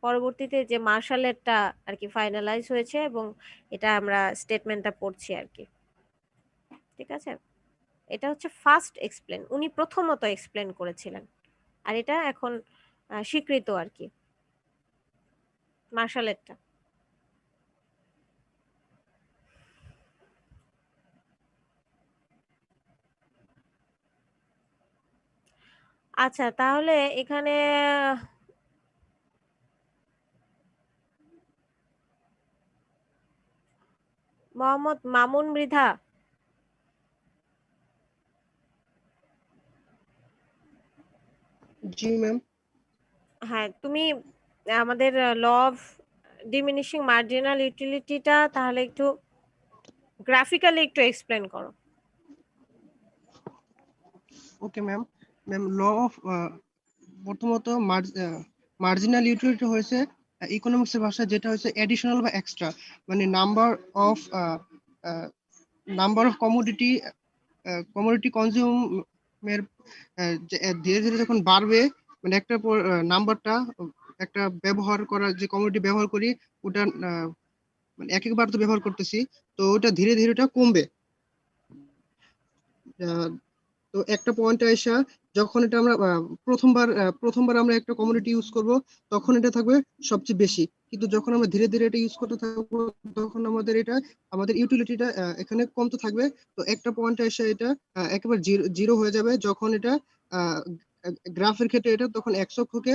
পরবর্তীতে যে মার্শালেরটা আর কি ফাইনালাইজ হয়েছে, এবং এটা আমরা স্টেটমেন্টটা পড়ছি আর কি। ঠিক আছে, এটা হচ্ছে ফার্স্ট এক্সপ্লেন, উনি প্রথমত এক্সপ্লেন করেছিলেন, আর এটা এখন স্বীকৃত আর কি, মার্শালেরটা। আচ্ছা, তাহলে এখানে মোহাম্মদ মামুন মৃধা, জি ম্যাম। হ্যাঁ তুমি আমাদের ল অফ ডিমিনিশিং মার্জিনাল ইউটিলিটিটা তাহলে একটু গ্রাফিক্যালি একটু এক্সপ্লেন করো। Okay ma'am. Ma'am, law of প্রথমত মার্জিনাল ইউটিলিটি হয়েছে ইকোনমিক্সের ভাষায় যেটা হচ্ছে এডিশনাল বা এক্সট্রা, মানে নাম্বার অফ কমোডিটি কনজিউম এর ধীরে ধীরে যখন বাড়বে, মানে একটা নাম্বারটা একটা ব্যবহার করা যে কমিউনিটি ব্যবহার করি ওটা মানে একবার তো ব্যবহার করতেছি, তো ওটা ধীরে ধীরে ওটা কমবে। আহ, তো একটা পয়েন্টে এসে যখন এটা আমরা প্রথমবার আমরা একটা কমিউনিটি ইউজ করব, তখন এটা থাকবে সবচেয়ে বেশি। কিন্তু যখন আমরা ধীরে ধীরে এটা ইউজ করতে থাকবো, তখন আমাদের ইউটিলিটিটা এখানে কমতে থাকবে। তো একটা পয়েন্টে এসে এটা একেবারে জিরো হয়ে যাবে, যখন এটা গ্রাফের ক্ষেত্রে এটা তখন এক অক্ষকে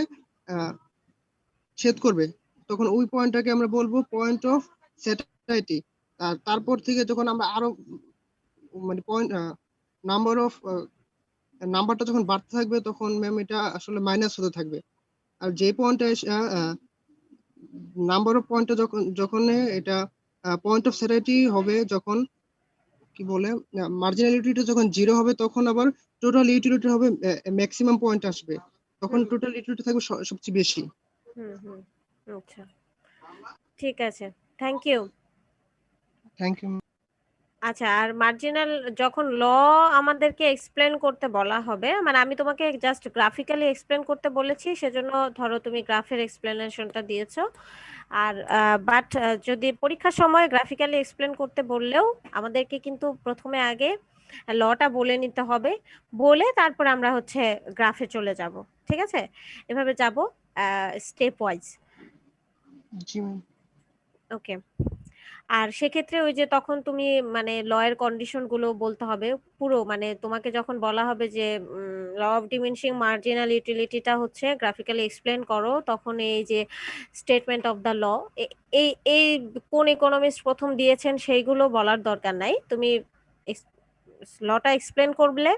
ছেদ করবে। তখন ওই পয়েন্টটাকে আমরা বলবো পয়েন্ট অফ স্যাটাইটি। আর তারপর থেকে যখন আমরা আরো মানে পয়েন্ট নাম্বার অফ নাম্বারটা যখন বাড়তে থাকবে, তখন ম্যাম এটা আসলে মাইনাস হতে থাকবে। আর যে পয়েন্টটা নাম্বার অফ পয়েন্টটা যখন যখন এটা পয়েন্ট অফ স্যাটাইটি হবে, যখন কি বলে মার্জিনাল ইউটিলিটি যখন জিরো হবে, তখন আবার টোটাল ইউটিলিটি হবে ম্যাক্সিমাম পয়েন্ট আসবে, তখন হুম টোটাল ইউটিলিটি থাকবে সবচেয়ে বেশি। হুম হুম আচ্ছা, ঠিক আছে, থ্যাংক ইউ। Thank you. আচ্ছা, আর মার্জিনাল যখন ল আমাদেরকে এক্সপ্লেন করতে বলা হবে, মানে আমি তোমাকে জাস্ট গ্রাফিক্যালি এক্সপ্লেন করতে বলেছি, সেজন্য ধরো তুমি গ্রাফের এক্সপ্লেনেশনটা দিয়েছো। আর বাট যদি পরীক্ষার সময় গ্রাফিক্যালি এক্সপ্লেন করতে বললেও আমাদেরকে কিন্তু প্রথমে আগে লটা বলে নিতে হবে, বলে তারপর আমরা হচ্ছে গ্রাফে চলে যাব। ঠিক আছে, এভাবে যাব স্টেপ ওয়াইজ। জি ম্যাম। ওকে। আর সেক্ষেত্রে ওই যে তখন তুমি মানে ল এর কন্ডিশন গুলো বলতে হবে পুরো, মানে তোমাকে যখন বলা হবে যে ল অফ ডিমিনিশিং মার্জিনাল ইউটিলিটিটা হচ্ছে গ্রাফিক্যালি এক্সপ্লেন করো, তখন এই যে স্টেটমেন্ট অফ দ্য ল, এই এই কোন ইকোনমিস্ট প্রথম দিয়েছেন সেইগুলো বলার দরকার নাই, তুমি লটা এক্সপ্লেন করলে,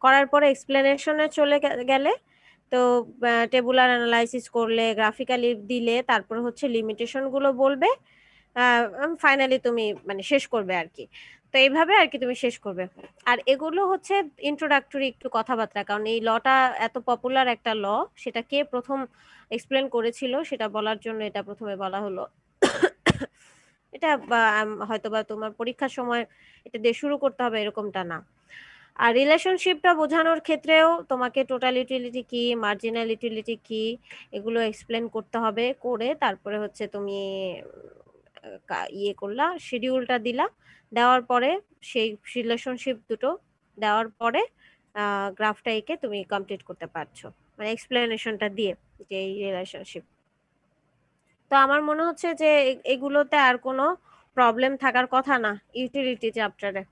করার পরে এক্সপ্লেনেশনে চলে গেলে, তো টেবুলার অ্যানালাইসিস করলে, গ্রাফিক্যালি দিলে, তারপর হচ্ছে লিমিটেশন গুলো বলবে, ফাইনালি তুমি মানে শেষ করবে আর কি। তো এইভাবে আর কি তুমি শেষ করবে। আর এগুলো হচ্ছে ইন্ট্রোডাক্টরি একটু কথাবার্তা, কারণ এই লটা এত পপুলার একটা ল, সেটা কে প্রথম এক্সপ্লেন করেছিল সেটা বলার জন্য এটা প্রথমে বলা হলো। এটা হয়তোবা তোমার পরীক্ষার সময় এটা দিয়ে শুরু করতে হবে এরকমটা না। আর রিলেশনশিপটা বোঝানোর ক্ষেত্রেও তোমাকে টোটাল ইউটিলিটি কি, মার্জিনাল ইউটিলিটি কি, এগুলো এক্সপ্লেন করতে হবে, করে তারপরে হচ্ছে তুমি ইয়ে করলা, শিডিউলটা দিলা, দেওয়ার পরে সেই রিলেশনশিপ দুটো দেওয়ার পরে গ্রাফটা এঁকে তুমি কমপ্লিট করতে পারছো, মানে এক্সপ্লেনেশনটা দিয়ে যে এই রিলেশনশিপ। তো আমার মনে হচ্ছে যে এগুলোতে আর কোনো প্রবলেম থাকার কথা না ইউটিলিটি চ্যাপ্টারে।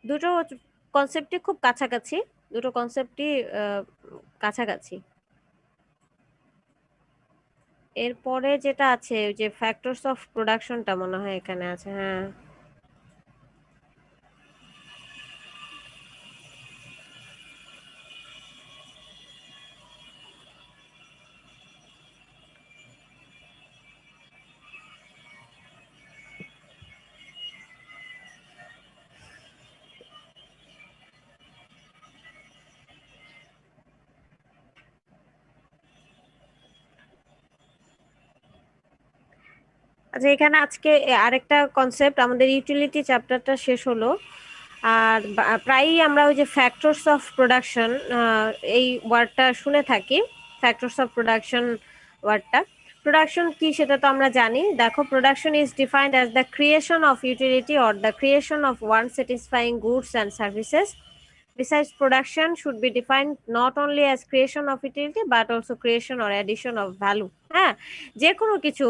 দুটো কনসেপ্টই খুব কাছাকাছি, দুটো কনসেপ্টই কাছাকাছি। এরপরে যেটা আছে ওই যে ফ্যাক্টরস অফ প্রোডাকশনটা মনে হয় এখানে আছে, হ্যাঁ। আচ্ছা, এখানে আজকে আরেকটা কনসেপ্ট, আমাদের ইউটিলিটি চ্যাপ্টারটা শেষ হলো। আর প্রায়ই আমরা ওই যে ফ্যাক্টরস অফ প্রোডাকশন এই ওয়ার্ডটা শুনে থাকি, ফ্যাক্টরস অফ প্রোডাকশন ওয়ার্ডটা। প্রোডাকশন কি সেটা তো আমরা জানি। দেখো, production is defined as the creation of utility or the creation of one satisfying goods and services. Besides, production should be defined not only as creation of utility but also creation or addition of value. হ্যাঁ, যে কোনো কিছু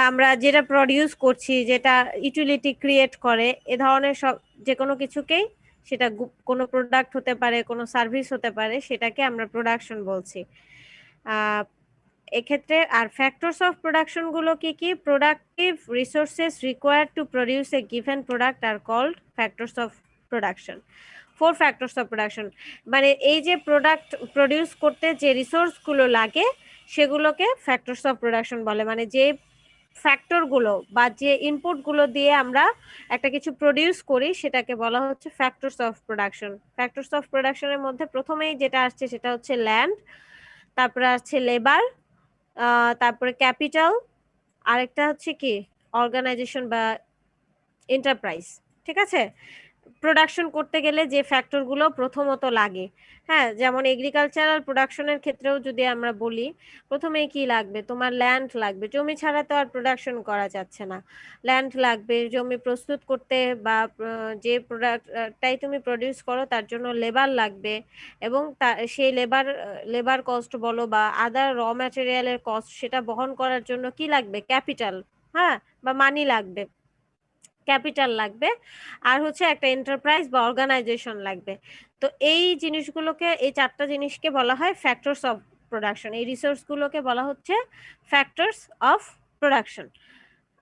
আমরা যেটা produce করছি, যেটা utility create করে, এ ধরনের সব যে কোনো কিছুকেই, সেটা কোনো প্রোডাক্ট হতে পারে, কোনো সার্ভিস হতে পারে, সেটাকে আমরা প্রোডাকশন বলছি। এক্ষেত্রে আর ফ্যাক্টরস অফ প্রোডাকশন গুলো কি কি? Productive resources required to produce a given product are called factors of production. 4 factors of production, মানে এই যে প্রোডাক্ট প্রডিউস করতে যে রিসোর্স গুলো লাগে সেগুলোকে ফ্যাক্টরস অফ প্রোডাকশন বলে। মানে যে ফ্যাক্টর গুলো বা যে ইনপুট গুলো দিয়ে আমরা একটা কিছু প্রডিউস করি সেটাকে বলা হচ্ছে factors of production. Factors of প্রোডাকশনের মধ্যে প্রথমেই যেটা আসছে সেটা হচ্ছে ল্যান্ড, তারপরে আসছে লেবার, তারপরে ক্যাপিটাল, আরেকটা হচ্ছে কি অর্গানাইজেশন বা এন্টারপ্রাইজ। ঠিক আছে, প্রোডাকশন করতে গেলে যে ফ্যাক্টরগুলো প্রথমত লাগে, হ্যাঁ, যেমন এগ্রিকালচারাল প্রোডাকশনের ক্ষেত্রেও যদি আমরা বলি, প্রথমেই কি লাগবে, তোমার ল্যান্ড লাগবে। জমি ছাড়া তো আর প্রোডাকশন করা যাচ্ছে না। ল্যান্ড লাগবে জমি প্রস্তুত করতে, বা যে প্রোডাক্টটাই তুমি প্রডিউস করো তার জন্য লেবার লাগবে, এবং সেই লেবার কস্ট বলো বা আদার র ম্যাটেরিয়ালের কস্ট, সেটা বহন করার জন্য কি লাগবে, ক্যাপিটাল, হ্যাঁ, বা মানি লাগবে, ক্যাপিটাল লাগবে, আর হচ্ছে একটা এন্টারপ্রাইজ বা অর্গানাইজেশন লাগবে। তো এই জিনিসগুলোকে, এই চারটা জিনিসকে বলা হয় ফ্যাক্টরস অফ প্রোডাকশন। এই রিসোর্সগুলোকে বলা হচ্ছে ফ্যাক্টরস অফ প্রোডাকশন।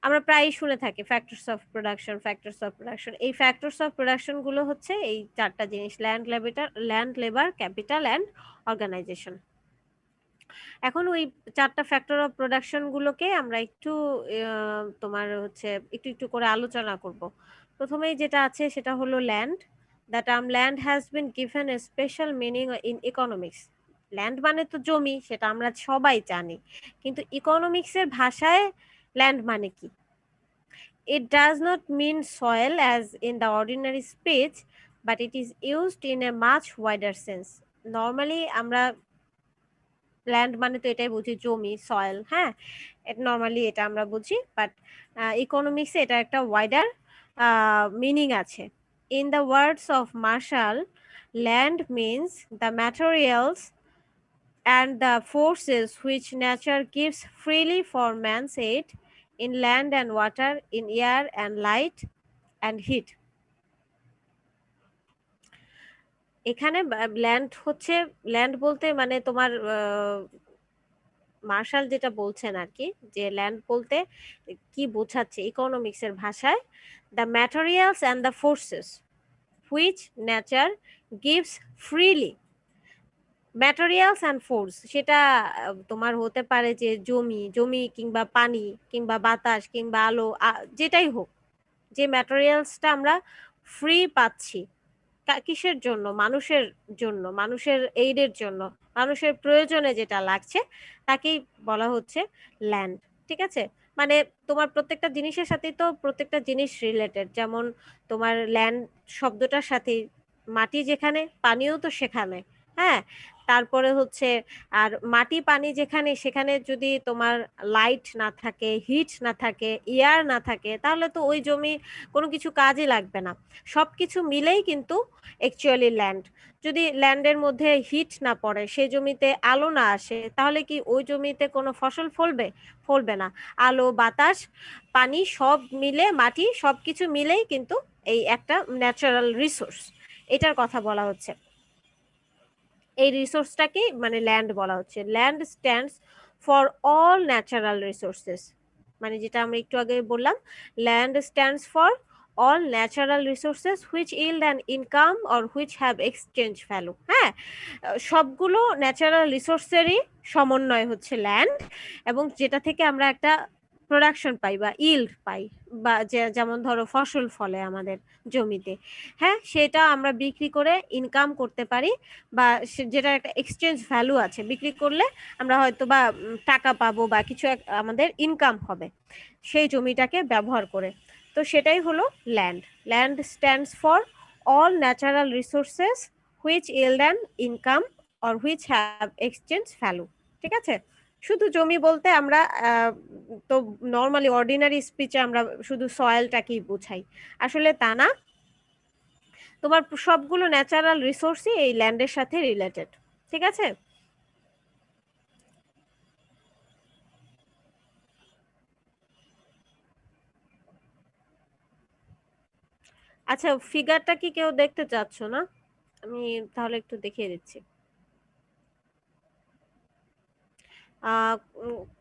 আমরা প্রায়ই শুনে থাকি factors of production, factors of production. এই ফ্যাক্টরস অফ প্রোডাকশন গুলো হচ্ছে এই চারটা জিনিস: land, labour, capital and organisation. এখন ওই চারটা ফ্যাক্টর অফ প্রোডাকশন গুলোকে আমরা একটু তোমার হচ্ছে একটু একটু করে আলোচনা করব। প্রথমেই যেটা আছে সেটা হলো land. The term land has been given a special meaning in economics. Land মানে তো জমি, সেটা আমরা সবাই জানি, কিন্তু ইকোনমিক্সের ভাষায় ল্যান্ড মানে কি? It does not mean soil as in the ordinary speech, but it is used in a much wider sense. Normally আমরা ল্যান্ড মানে তো এটাই বুঝি, জমি, সয়েল, হ্যাঁ, নর্মালি এটা আমরা বুঝি, বাট ইকোনমিক্সে এটা একটা ওয়াইডার মিনিং আছে। In the words of Marshall, land means the materials and the forces which nature gives freely for man's aid in land and water, in air and light and heat. এখানে land হচ্ছে, land বলতে মানে তোমার martial যেটা বলছেন আর কি, যে land বলতে কি বোঝাচ্ছে ইকোনমিক্সের ভাষায়, the materials and the forces which nature gives freely. Materials and force, সেটা তোমার হতে পারে যে জমি কিংবা পানি কিংবা বাতাস কিংবা আলো, যেটাই হোক, যে ম্যাটেরিয়ালসটা আমরা ফ্রি পাচ্ছি, কিসের জন্য? মানুষের জন্য, মানুষের এইডের জন্য, মানুষের প্রয়োজনে যেটা লাগছে তাকেই বলা হচ্ছে ল্যান্ড। ঠিক আছে, মানে তোমার প্রত্যেকটা জিনিসের সাথেই তো প্রত্যেকটা জিনিস রিলেটেড। যেমন তোমার ল্যান্ড শব্দটার সাথে মাটি যেখানে, পানিও তো সেখানে, হ্যাঁ। তারপরে হচ্ছে আর মাটি পানি যেখানে, সেখানে যদি তোমার লাইট না থাকে, হিট না থাকে, এয়ার না থাকে, তাহলে তো ওই জমি কোনো কিছু কাজে লাগবে না। সবকিছু মিলেই কিন্তু অ্যাকচুয়ালি ল্যান্ড। যদি ল্যান্ডের মধ্যে হিট না পড়ে, সেই জমিতে আলো না আসে, তাহলে কি ওই জমিতে কোনো ফসল ফলবে? ফলবে না। আলো, বাতাস, পানি সব মিলে, মাটি, সবকিছু মিলেই কিন্তু এই একটা ন্যাচারাল রিসোর্স, এটার কথা বলা হচ্ছে। এই রিসোর্সটাকে মানে ল্যান্ড বলা হচ্ছে। Land stands for all natural resources, মানে যেটা আমরা একটু আগে বললাম, land stands for all natural resources which yield an income or which have exchange value। হ্যাঁ, সবগুলো ন্যাচারাল রিসোর্সেরই সমন্বয় হচ্ছে ল্যান্ড, এবং যেটা থেকে আমরা একটা প্রোডাকশন পাই বা ইল্ড পাই, বা যেমন ধরো ফসল ফলে আমাদের জমিতে, হ্যাঁ, সেটা আমরা বিক্রি করে ইনকাম করতে পারি, বা যেটা একটা এক্সচেঞ্জ ভ্যালু আছে, বিক্রি করলে আমরা হয়তো বা টাকা পাবো বা কিছু আমাদের ইনকাম হবে সেই জমিটাকে ব্যবহার করে। তো সেটাই হলো land. Land stands for all natural resources which yield an income or which have exchange value। ঠিক আছে, শুধু জমি বলতে আমরা তো নর্মালি অর্ডিনারি স্পিচে আমরা শুধু সয়েলটাকেই বুঝাই, আসলে তা না। তোমার সবগুলো ন্যাচারাল রিসোর্সই এই ল্যান্ডের সাথে রিলেটেড। ঠিক আছে, আচ্ছা, ফিগারটা কি কেউ দেখতে চাচ্ছ না? আমি তাহলে একটু দেখিয়ে দিচ্ছি।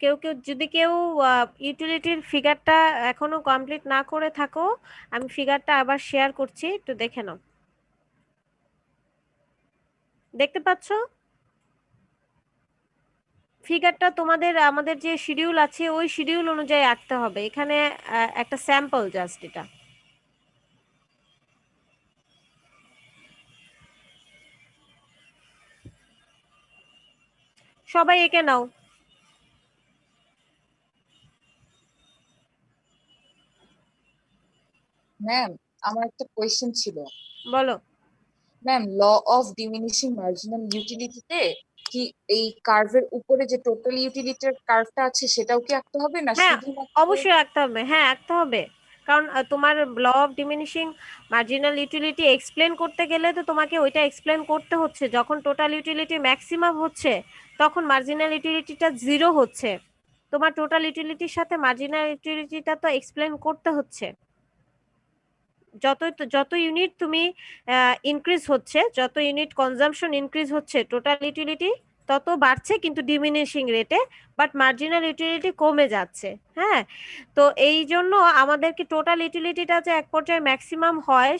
কেউ কেউ যদি কেউ ইউটিলিটির ফিগারটা এখনো কমপ্লিট না করে থাকো, আমি ফিগারটা আবার শেয়ার করছি, একটু দেখে নাও। দেখতে পাচ্ছ? ফিগারটা তোমাদের আমাদের যে শিডিউল আছে ওই শিডিউল অনুযায়ী আঁকতে হবে। এখানে একটা স্যাম্পল জাস্ট এটা। সবাই এঁকে নাও। ম্যাম আমার একটা কোয়েশ্চেন ছিল বলো। Ma'am, law of diminishing marginal ইউটিলিটিতে কি এই কার্ভের উপরে যে টোটাল ইউটিলিটির কার্ভটা আছে সেটাও কি আঁকতে হবে না হ্যাঁ, শুধুমাত্র? অবশ্যই আঁকতে হবে, হ্যাঁ আঁকতে হবে। কারণ তোমার law of diminishing marginal utility explain করতে গেলে তো তোমাকে ওইটা এক্সপ্লেন করতে হচ্ছে। যখন টোটাল ইউটিলিটি ম্যাক্সিমাম হচ্ছে তখন মার্জিনাল ইউটিলিটিটা 0 হচ্ছে। তোমার টোটাল ইউটিলিটির সাথে মার্জিনাল ইউটিলিটিটা তো এক্সপ্লেন করতে হচ্ছে। যত ইউনিট তুমি ইনক্রিজ হচ্ছে, যত ইউনিট কনজাম্পশন ইনক্রিজ হচ্ছে, টোটাল ইউটিলিটি তত বাড়ছে কিন্তু ডিমিনিশিং রেটে, বাট মার্জিনাল ইউটিলিটি কমে যাচ্ছে। হ্যাঁ, তো এই জন্য আমাদেরকে টোটাল ইউটিলিটিটা যে এক পর্যায়ে ম্যাক্সিমাম হয়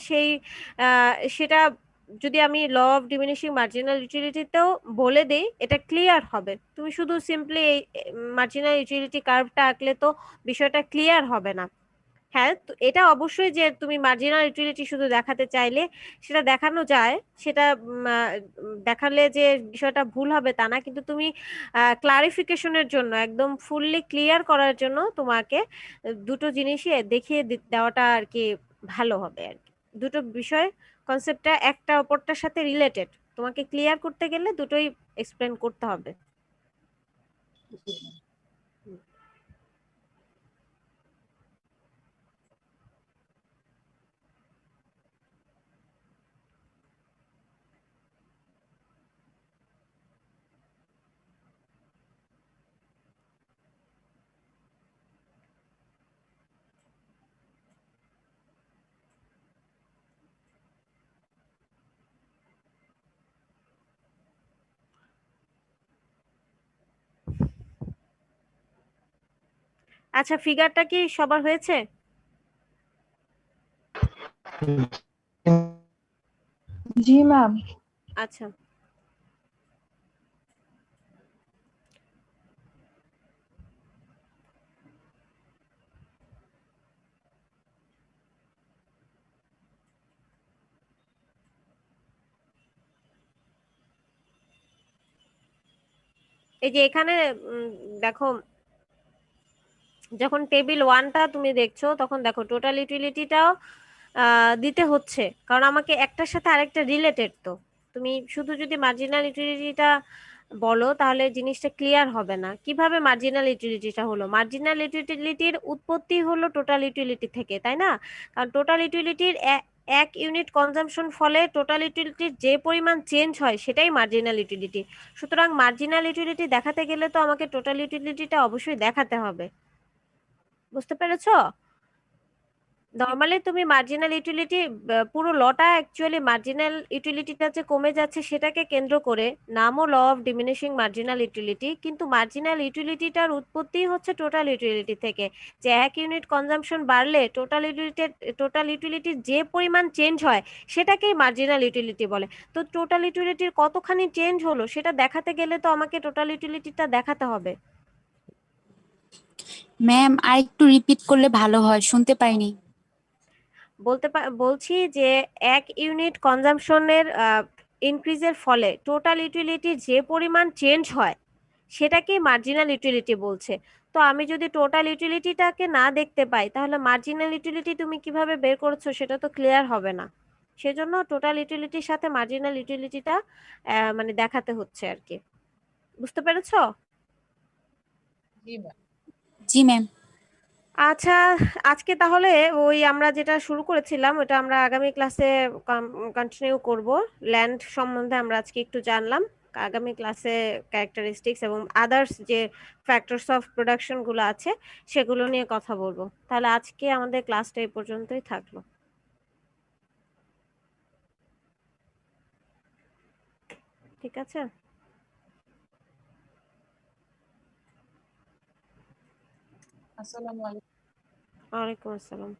সেটা যদি আমি ল অফ ডিমিনিশিং মার্জিনাল ইউটিলিটিতেও বলে দিই, এটা ক্লিয়ার হবে। তুমি শুধু সিম্পলি এই মার্জিনাল ইউটিলিটি কার্ভটা আঁকলে তো বিষয়টা ক্লিয়ার হবে না। হ্যাঁ, তো এটা অবশ্যই যে তুমি মার্জিনাল ইউটিলিটি শুধু দেখাতে চাইলে সেটা দেখানো যায়, সেটা দেখালে যে বিষয়টা ভুল হবে তা না, কিন্তু তুমি ক্লারিফিকেশনের জন্য, একদম ফুললি ক্লিয়ার করার জন্য তোমাকে দুটো জিনিসই দেখিয়ে দেওয়াটা আর কি ভালো হবে আর কি। দুটো বিষয়, কনসেপ্টটা একটা অপরটার সাথে রিলেটেড, তোমাকে ক্লিয়ার করতে গেলে দুটোই এক্সপ্লেন করতে হবে। আচ্ছা, ফিগারটা কি সবার হয়েছে? জি ম্যাম। আচ্ছা, এই যে এখানে দেখো, যখন টেবিল ওয়ানটা তুমি দেখছো তখন দেখো টোটাল ইউটিলিটিটাও দিতে হচ্ছে, কারণ আমাকে একটার সাথে আরেকটা রিলেটেড। তো তুমি শুধু যদি মার্জিনাল ইউটিলিটিটা বলো তাহলে জিনিসটা ক্লিয়ার হবে না। কিভাবে মার্জিনাল ইউটিলিটিটা হলো? মার্জিনাল ইউটিলিটির উৎপত্তি হলো টোটাল ইউটিলিটি থেকে, তাই না? কারণ টোটাল ইউটিলিটির এক ইউনিট কনজাম্পশন ফলে টোটাল ইউটিলিটির যে পরিমাণ চেঞ্জ হয় সেটাই মার্জিনাল ইউটিলিটি। সুতরাং মার্জিনাল ইউটিলিটি দেখাতে গেলে তো আমাকে টোটাল ইউটিলিটিটা অবশ্যই দেখাতে হবে। বুঝতে পেরেছো? নর্মালি তুমি মার্জিনাল ইউটিলিটি, পুরো লটা অ্যাকচুয়ালি মার্জিনাল ইউটিলিটিটা যে কমে যাচ্ছে সেটাকে কেন্দ্র করে, নামও law of diminishing marginal utility, কিন্তু মার্জিনাল ইউটিলিটিটার উৎপত্তি হচ্ছে টোটাল ইউটিলিটি থেকে। যে এক ইউনিট কনজাম্পশন বাড়লে টোটাল ইউটিলিটির যে পরিমাণ চেঞ্জ হয় সেটাকেই মার্জিনাল ইউটিলিটি বলে। তো টোটাল ইউটিলিটির কতখানি চেঞ্জ হলো সেটা দেখাতে গেলে তো আমাকে টোটাল ইউটিলিটিটা দেখাতে হবে। ম্যাম আর একটু রিপিট করলে ভালো হয়, শুনতে পাইনি। বলছি যে এক ইউনিট কনজাম্পশনের ইনক্রিজের ফলে টোটাল ইউটিলিটির যে পরিমাণ চেঞ্জ হয় সেটাকেই মার্জিনাল ইউটিলিটি বলছে। তো আমি যদি টোটাল ইউটিলিটিটাকে না দেখতে পাই তাহলে মার্জিনাল ইউটিলিটি তুমি কিভাবে বের করছো সেটা তো ক্লিয়ার হবে না। সেজন্য টোটাল ইউটিলিটির সাথে মার্জিনাল ইউটিলিটিটা মানে দেখাতে হচ্ছে আর কি। বুঝতে পেরেছো? জি ম্যাম। জি ম্যাম। আচ্ছা, আজকে তাহলে ওই আমরা যেটা শুরু করেছিলাম ওটা আমরা আগামী ক্লাসে কন্টিনিউ করব। ল্যান্ড সম্বন্ধে আমরা আজকে একটু জানলাম। আগামী ক্লাসে ক্যারেক্টারিস্টিক্স এবং আদার্স যে ফ্যাক্টরস অফ প্রোডাকশন গুলো আছে সেগুলো নিয়ে কথা বলবো। তাহলে আজকে আমাদের ক্লাসটা এই পর্যন্তই থাকলো। ঠিক আছে। আসসালামু আলাইকুম। ওয়ালাইকুম আসসালাম।